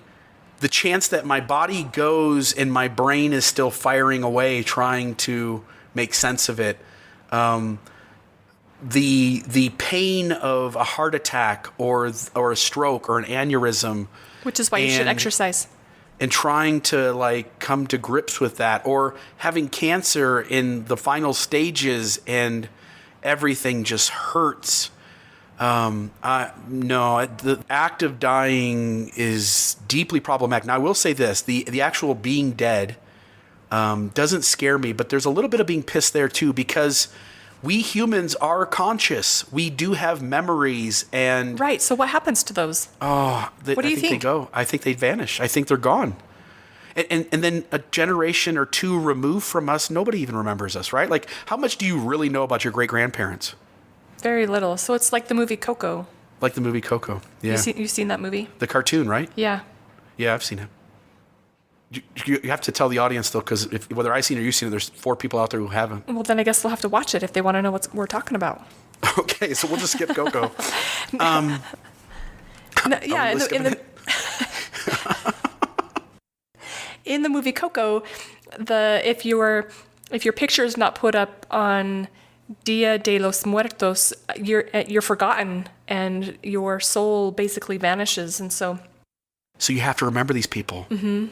Speaker 2: chance that my body goes and my brain is still firing away trying to make sense of it, the pain of a heart attack or a stroke or an aneurysm,
Speaker 3: which is why you should exercise,
Speaker 2: and trying to come to grips with that, or having cancer in the final stages and everything just hurts. No, the act of dying is deeply problematic. Now, I will say this: the actual being dead, doesn't scare me, but there's a little bit of being pissed there too, because we humans are conscious. We do have memories, and
Speaker 3: Right. So what happens to those?
Speaker 2: what
Speaker 3: do you
Speaker 2: I think they
Speaker 3: think?
Speaker 2: go. I think they vanish. I think they're gone. And then a generation or two removed from us, nobody even remembers us, right? Like, how much do you really know about your great-grandparents?
Speaker 3: Very little. So it's like the movie Coco.
Speaker 2: Like the movie Coco. Yeah.
Speaker 3: You've seen that movie?
Speaker 2: The cartoon, right?
Speaker 3: Yeah.
Speaker 2: Yeah, I've seen it. You have to tell the audience, though, because whether I've seen it or you've seen it, there's 4 people out there who haven't.
Speaker 3: Well, then I guess they'll have to watch it if they want to know what we're talking about.
Speaker 2: Okay, so we'll just skip Coco.
Speaker 3: No, yeah, in the movie Coco, if your picture is not put up on Dia de los Muertos, you're forgotten and your soul basically vanishes, and so
Speaker 2: you have to remember these people. Mm-hmm.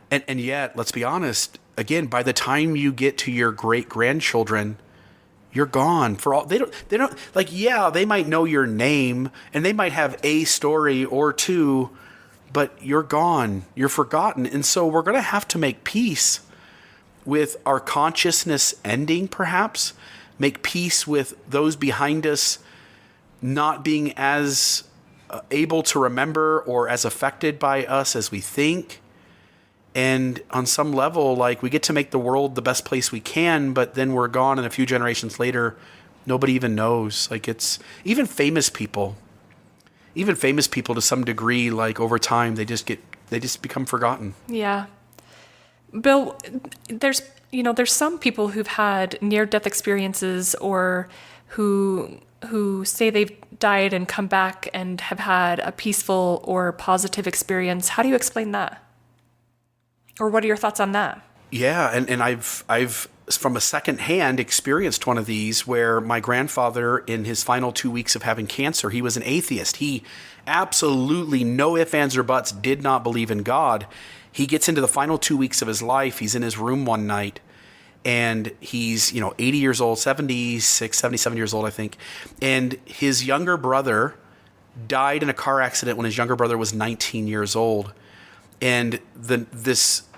Speaker 2: And yet, let's be honest. Again, by the time you get to your great grandchildren, you're gone. For all they don't like. Yeah, they might know your name and they might have a story or two, but you're gone. You're forgotten. And so we're going to have to make peace with our consciousness ending, perhaps. Make peace with those behind us not being as able to remember or as affected by us as we think. And on some level, like, we get to make the world the best place we can, but then we're gone, and a few generations later, nobody even knows. Like, it's even famous people to some degree, like, over time, they just become forgotten.
Speaker 3: yeah. Bill, there's some people who've had near-death experiences or who say they've died and come back and have had a peaceful or positive experience. How do you explain that? Or what are your thoughts on that?
Speaker 2: Yeah, and I've from a second hand experienced one of these where my grandfather, in his final 2 weeks of having cancer, he was an atheist. He absolutely, no ifs, ands, or buts, did not believe in God. He gets into the final 2 weeks of his life. He's in his room one night, and he's 80 years old, 76, 77 years old, I think. And his younger brother died in a car accident when his younger brother was 19 years old. And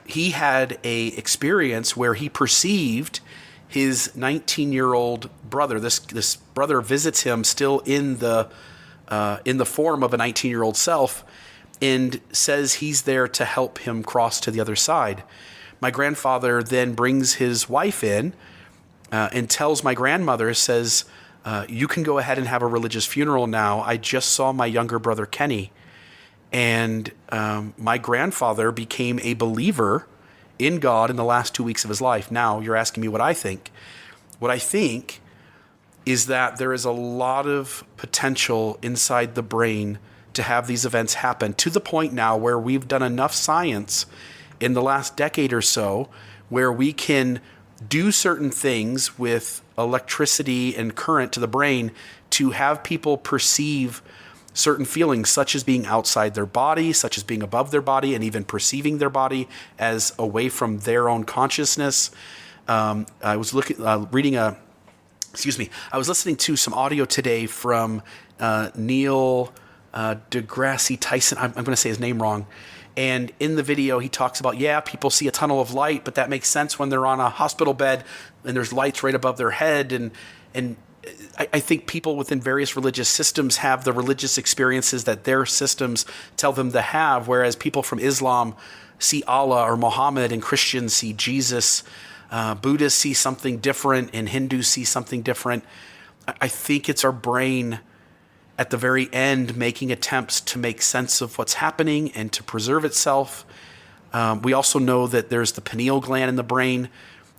Speaker 2: he had a experience where he perceived his 19-year-old brother. This brother visits him still in the form of a 19-year-old self, and says he's there to help him cross to the other side. My grandfather then brings his wife in and tells my grandmother, says, "You can go ahead and have a religious funeral now. I just saw my younger brother Kenny." And my grandfather became a believer in God in the last 2 weeks of his life. Now, you're asking me what I think. What I think is that there is a lot of potential inside the brain to have these events happen, to the point now where we've done enough science in the last decade or so where we can do certain things with electricity and current to the brain to have people perceive certain feelings, such as being outside their body, such as being above their body, and even perceiving their body as away from their own consciousness. I was listening to some audio today from Neil deGrasse Tyson. I'm going to say his name wrong. And in the video, he talks about, people see a tunnel of light, but that makes sense when they're on a hospital bed and there's lights right above their head. And I think people within various religious systems have the religious experiences that their systems tell them to have, whereas people from Islam see Allah or Muhammad, and Christians see Jesus. Buddhists see something different, and Hindus see something different. I think it's our brain at the very end making attempts to make sense of what's happening and to preserve itself. We also know that there's the pineal gland in the brain.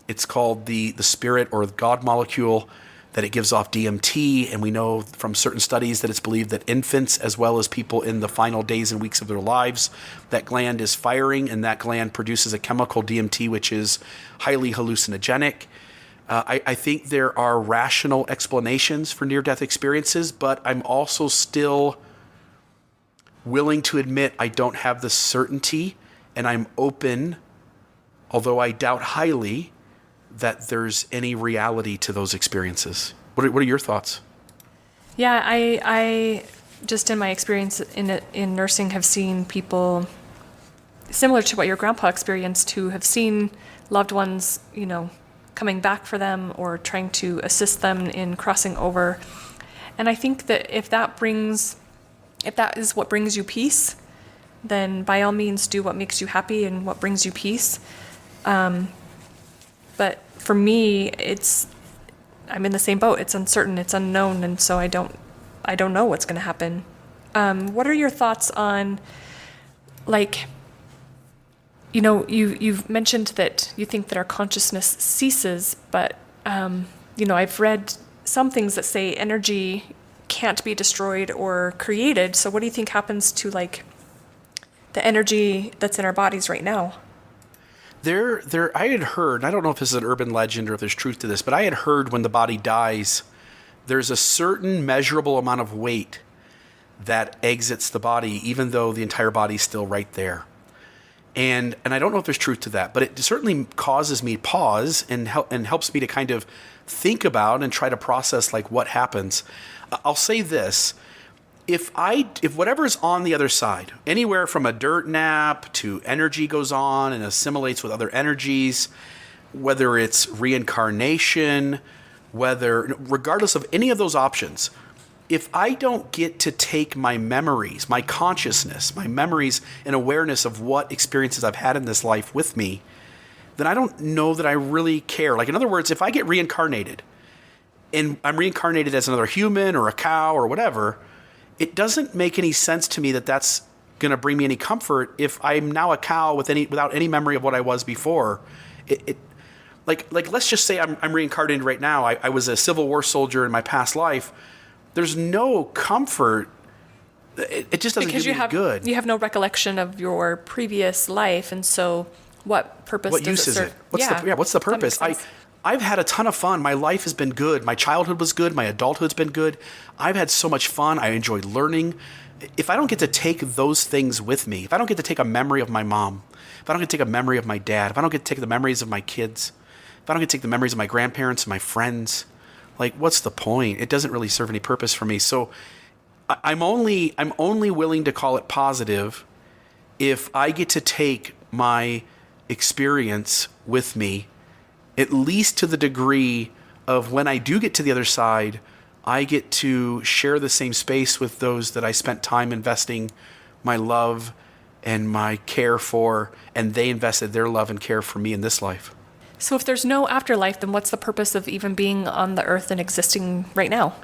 Speaker 2: It's called the spirit or God molecule, that it gives off DMT, and we know from certain studies that it's believed that infants, as well as people in the final days and weeks of their lives, that gland is firing, and that gland produces a chemical, DMT, which is highly hallucinogenic. I think there are rational explanations for near-death experiences, but I'm also still willing to admit I don't have the certainty, and I'm open, although I doubt highly, that there's any reality to those experiences. What are your thoughts?
Speaker 3: Yeah, I just in my experience in nursing have seen people similar to what your grandpa experienced, to have seen loved ones, coming back for them or trying to assist them in crossing over. And I think that if that is what brings you peace, then by all means do what makes you happy and what brings you peace. But for me, I'm in the same boat. It's uncertain, it's unknown, and so I don't know what's going to happen. What are your thoughts on, you've mentioned that you think that our consciousness ceases, but I've read some things that say energy can't be destroyed or created. So what do you think happens to the energy that's in our bodies right now?
Speaker 2: I had heard, and I don't know if this is an urban legend or if there's truth to this, but I had heard when the body dies, there's a certain measurable amount of weight that exits the body, even though the entire body's still right there. And I don't know if there's truth to that, but it certainly causes me pause and helps me to kind of think about and try to process what happens. I'll say this. If whatever's on the other side, anywhere from a dirt nap to energy goes on and assimilates with other energies, whether it's reincarnation, regardless of any of those options, if I don't get to take my memories, my consciousness, my memories and awareness of what experiences I've had in this life with me, then I don't know that I really care. In other words, if I get reincarnated and I'm reincarnated as another human or a cow or whatever, it doesn't make any sense to me that that's going to bring me any comfort if I'm now a cow without any memory of what I was before. Let's just say I'm reincarnated right now. I was a Civil War soldier in my past life. There's no comfort. It just doesn't do me good.
Speaker 3: You have no recollection of your previous life, and so what purpose
Speaker 2: what
Speaker 3: does
Speaker 2: use
Speaker 3: it serve?
Speaker 2: is it? What's the purpose? I've had a ton of fun. My life has been good. My childhood was good. My adulthood's been good. I've had so much fun. I enjoyed learning. If I don't get to take those things with me, if I don't get to take a memory of my mom, if I don't get to take a memory of my dad, if I don't get to take the memories of my kids, if I don't get to take the memories of my grandparents and my friends, what's the point? It doesn't really serve any purpose for me. So I'm only willing to call it positive if I get to take my experience with me, at least to the degree of when I do get to the other side, I get to share the same space with those that I spent time investing my love and my care for, and they invested their love and care for me in this life.
Speaker 3: So if there's no afterlife, then what's the purpose of even being on the earth and existing right now?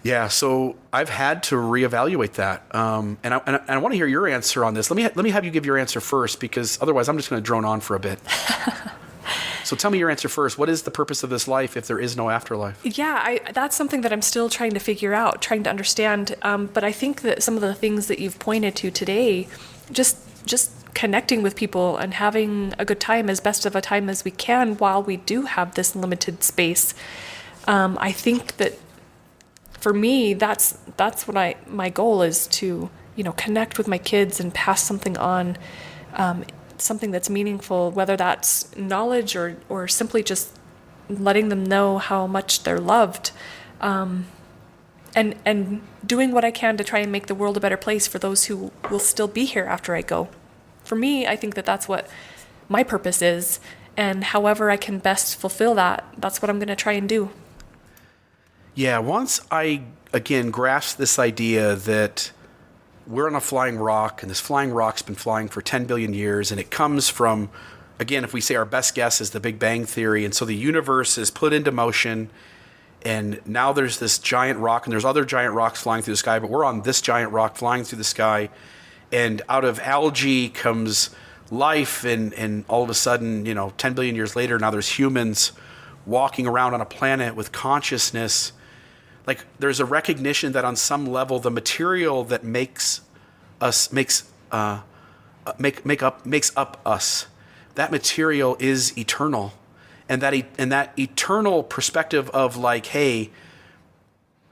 Speaker 2: Yeah, so I've had to reevaluate that, and I want to hear your answer on this. Let me have you give your answer first, because otherwise I'm just going to drone on for a bit. So tell me your answer first. What is the purpose of this life if there is no afterlife?
Speaker 3: Yeah, that's something that I'm still trying to figure out, trying to understand. But I think that some of the things that you've pointed to today, just connecting with people and having a good time, as best of a time as we can while we do have this limited space. I think that for me, that's what my goal is, to connect with my kids and pass something on, something that's meaningful, whether that's knowledge or simply just letting them know how much they're loved, and doing what I can to try and make the world a better place for those who will still be here after I go. For me, I think that that's what my purpose is, and however I can best fulfill that, that's what I'm going to try and do.
Speaker 2: Yeah, once I, again, grasp this idea that we're on a flying rock, and this flying rock's been flying for 10 billion years, and it comes from, again, if we say our best guess is the Big Bang Theory, and so the universe is put into motion, and now there's this giant rock, and there's other giant rocks flying through the sky, but we're on this giant rock flying through the sky, and out of algae comes life, and all of a sudden, 10 billion years later, now there's humans walking around on a planet with consciousness. There's a recognition that on some level, the material that makes up us, that material is eternal, and that eternal perspective of hey,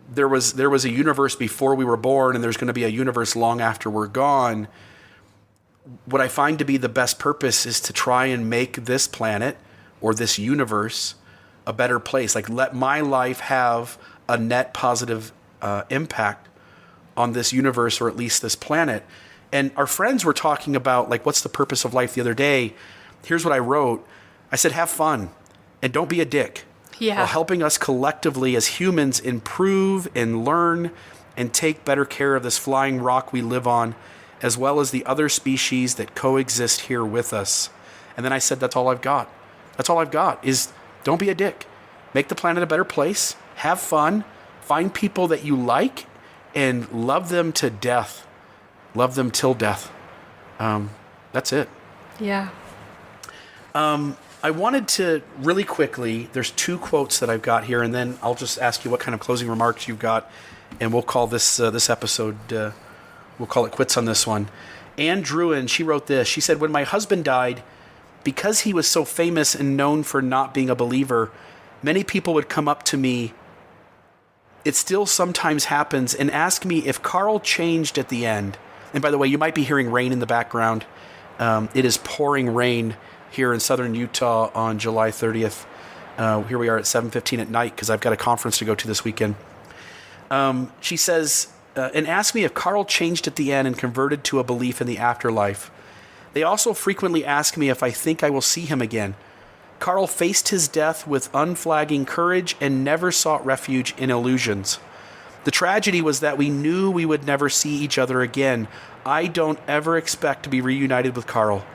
Speaker 2: there was a universe before we were born, and there's going to be a universe long after we're gone. What I find to be the best purpose is to try and make this planet or this universe a better place. Let my life have a net positive impact on this universe, or at least this planet. And our friends were talking about, like, what's the purpose of life the other day. Here's what I wrote. I said, have fun and don't be a dick.
Speaker 3: Yeah.
Speaker 2: While helping us collectively as humans improve and learn and take better care of this flying rock we live on, as well as the other species that coexist here with us. And then I said, that's all I've got. That's all I've got is don't be a dick. Make the planet a better place. Have fun. Find people that you like and love them to death. Love them till death. That's it.
Speaker 3: Yeah.
Speaker 2: I wanted to really quickly, there's 2 quotes that I've got here, and then I'll just ask you what kind of closing remarks you've got, and we'll call this episode, we'll call it quits on this one. Anne Druin, she wrote this. She said, when my husband died, because he was so famous and known for not being a believer, many people would come up to me, it still sometimes happens, and ask me if Carl changed at the end. And by the way, you might be hearing rain in the background. It is pouring rain here in southern Utah on July 30th. Here we are at 7:15 at night because I've got a conference to go to this weekend. She says, and asked me if Carl changed at the end and converted to a belief in the afterlife. They also frequently ask me if I think I will see him again. Carl faced his death with unflagging courage and never sought refuge in illusions. The tragedy was that we knew we would never see each other again. I don't ever expect to be reunited with Carl.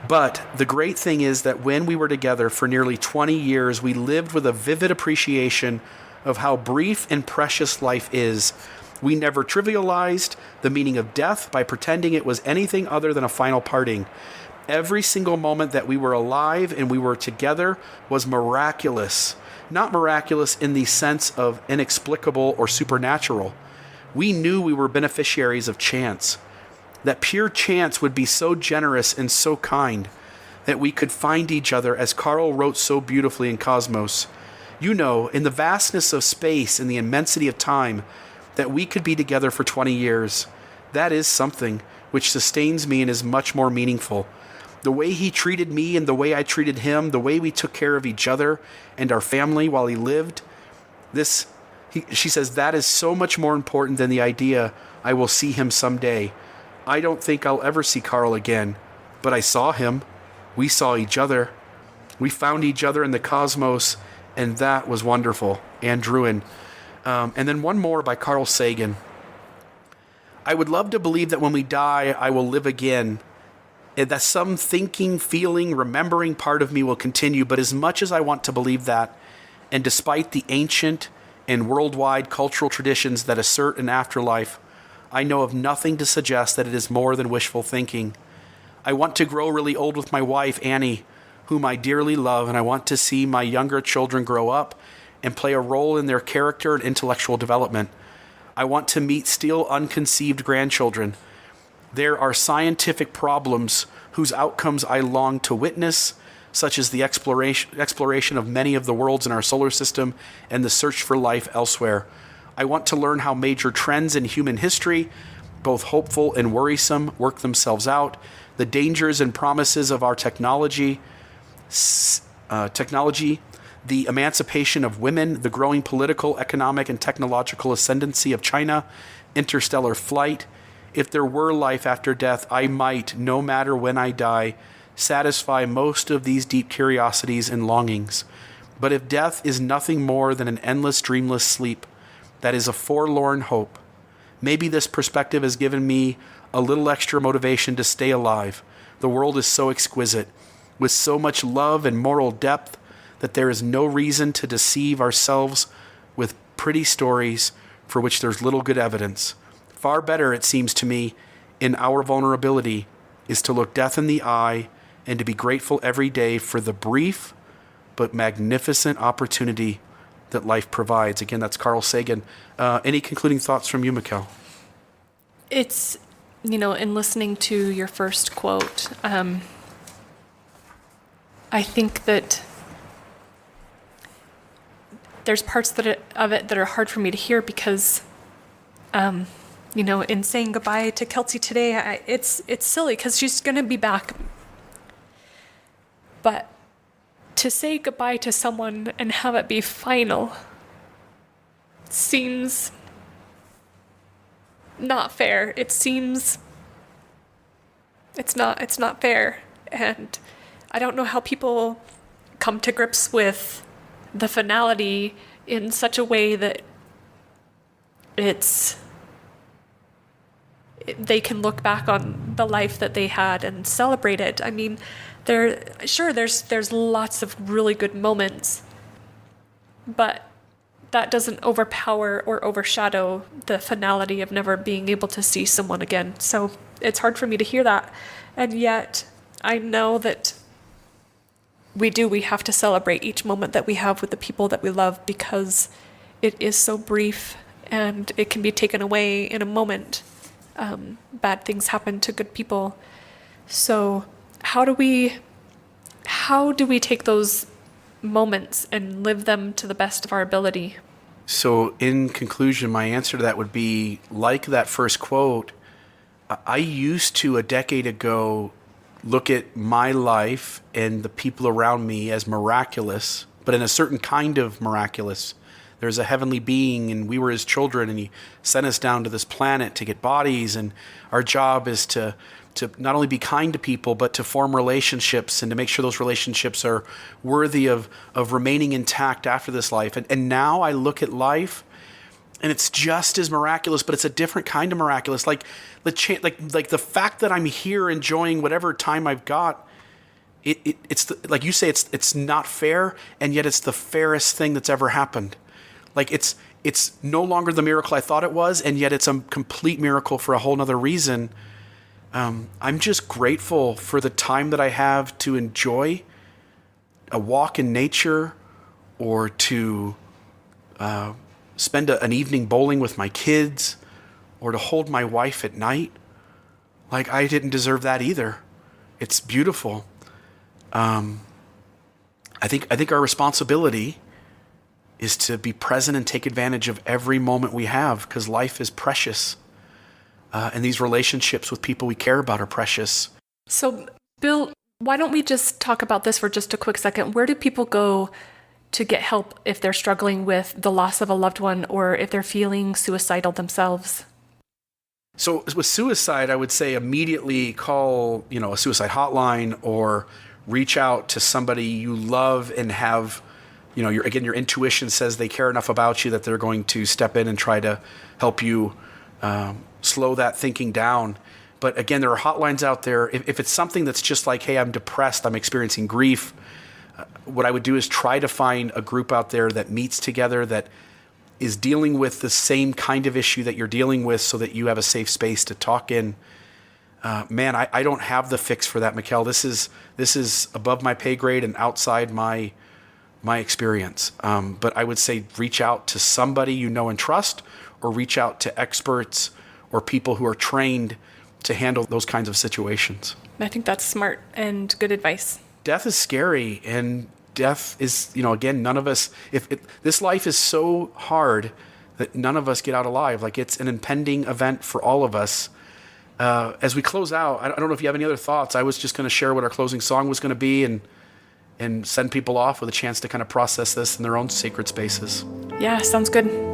Speaker 2: But the great thing is that when we were together for nearly 20 years, we lived with a vivid appreciation of how brief and precious life is. We never trivialized the meaning of death by pretending it was anything other than a final parting. Every single moment that we were alive and we were together was miraculous. Not miraculous in the sense of inexplicable or supernatural. We knew we were beneficiaries of chance. That pure chance would be so generous and so kind that we could find each other, as Carl wrote so beautifully in Cosmos. You know, in the vastness of space and the immensity of time, that we could be together for 20 years. That is something which sustains me and is much more meaningful. The way he treated me and the way I treated him, the way we took care of each other and our family while he lived, she says, that is so much more important than the idea I will see him someday. I don't think I'll ever see Carl again, but I saw him. We saw each other. We found each other in the cosmos, and that was wonderful. Anne Druin. And then one more by Carl Sagan. I would love to believe that when we die, I will live again, and that some thinking, feeling, remembering part of me will continue. But as much as I want to believe that, and despite the ancient and worldwide cultural traditions that assert an afterlife, I know of nothing to suggest that it is more than wishful thinking. I want to grow really old with my wife, Annie, whom I dearly love, and I want to see my younger children grow up and play a role in their character and intellectual development. I want to meet still unconceived grandchildren. There are scientific problems whose outcomes I long to witness, such as the exploration of many of the worlds in our solar system and the search for life elsewhere. I want to learn how major trends in human history, both hopeful and worrisome, work themselves out, the dangers and promises of our technology, the emancipation of women, the growing political, economic, and technological ascendancy of China, interstellar flight. If there were life after death, I might, no matter when I die, satisfy most of these deep curiosities and longings. But if death is nothing more than an endless, dreamless sleep, that is a forlorn hope. Maybe this perspective has given me a little extra motivation to stay alive. The world is so exquisite, with so much love and moral depth, that there is no reason to deceive ourselves with pretty stories for which there's little good evidence. Far better, it seems to me, in our vulnerability, is to look death in the eye and to be grateful every day for the brief but magnificent opportunity that life provides. Again, that's Carl Sagan. Any concluding thoughts from you, Mekael?
Speaker 3: It's, in listening to your first quote, I think that there's parts of it that are hard for me to hear because, in saying goodbye to Kelsey today, it's silly because she's going to be back. But to say goodbye to someone and have it be final seems not fair. It seems it's not fair. And I don't know how people come to grips with the finality in such a way that they can look back on the life that they had and celebrate it. I mean, there's lots of really good moments, but that doesn't overpower or overshadow the finality of never being able to see someone again. So it's hard for me to hear that. And yet I know that we have to celebrate each moment that we have with the people that we love, because it is so brief and it can be taken away in a moment. Bad things happen to good people. So how do we take those moments and live them to the best of our ability?
Speaker 2: So in conclusion, my answer to that would be, like that first quote, I used to, a decade ago, look at my life and the people around me as miraculous, but in a certain kind of miraculous. There's a heavenly being, and we were his children, and he sent us down to this planet to get bodies, and our job is to not only be kind to people, but to form relationships and to make sure those relationships are worthy of remaining intact after this life. And now I look at life, and it's just as miraculous, but it's a different kind of miraculous. Like the fact that I'm here enjoying whatever time I've got, it's like you say, it's not fair, and yet it's the fairest thing that's ever happened. Like it's no longer the miracle I thought it was, and yet it's a complete miracle for a whole nother reason. I'm just grateful for the time that I have to enjoy a walk in nature, or to spend an evening bowling with my kids, or to hold my wife at night. Like, I didn't deserve that either. It's beautiful. I think our responsibility is to be present and take advantage of every moment we have, because life is precious. And these relationships with people we care about are precious.
Speaker 3: So, Bill, why don't we just talk about this for just a quick second? Where do people go to get help if they're struggling with the loss of a loved one, or if they're feeling suicidal themselves?
Speaker 2: So with suicide, I would say immediately call, a suicide hotline, or reach out to somebody you love and have, your intuition says they care enough about you that they're going to step in and try to help you slow that thinking down. But again, there are hotlines out there. If it's something that's just like, hey, I'm depressed, I'm experiencing grief, what I would do is try to find a group out there that meets together, that is dealing with the same kind of issue that you're dealing with, so that you have a safe space to talk in. I don't have the fix for that, Mekael. This is above my pay grade and outside my experience. But I would say reach out to somebody you know and trust, or reach out to experts or people who are trained to handle those kinds of situations.
Speaker 3: I think that's smart and good advice.
Speaker 2: Death is scary, and death is, again, none of us, this life is so hard that none of us get out alive. Like, it's an impending event for all of us. As we close out, I don't know if you have any other thoughts. I was just going to share what our closing song was going to be, and send people off with a chance to kind of process this in their own sacred spaces.
Speaker 3: Yeah, sounds good.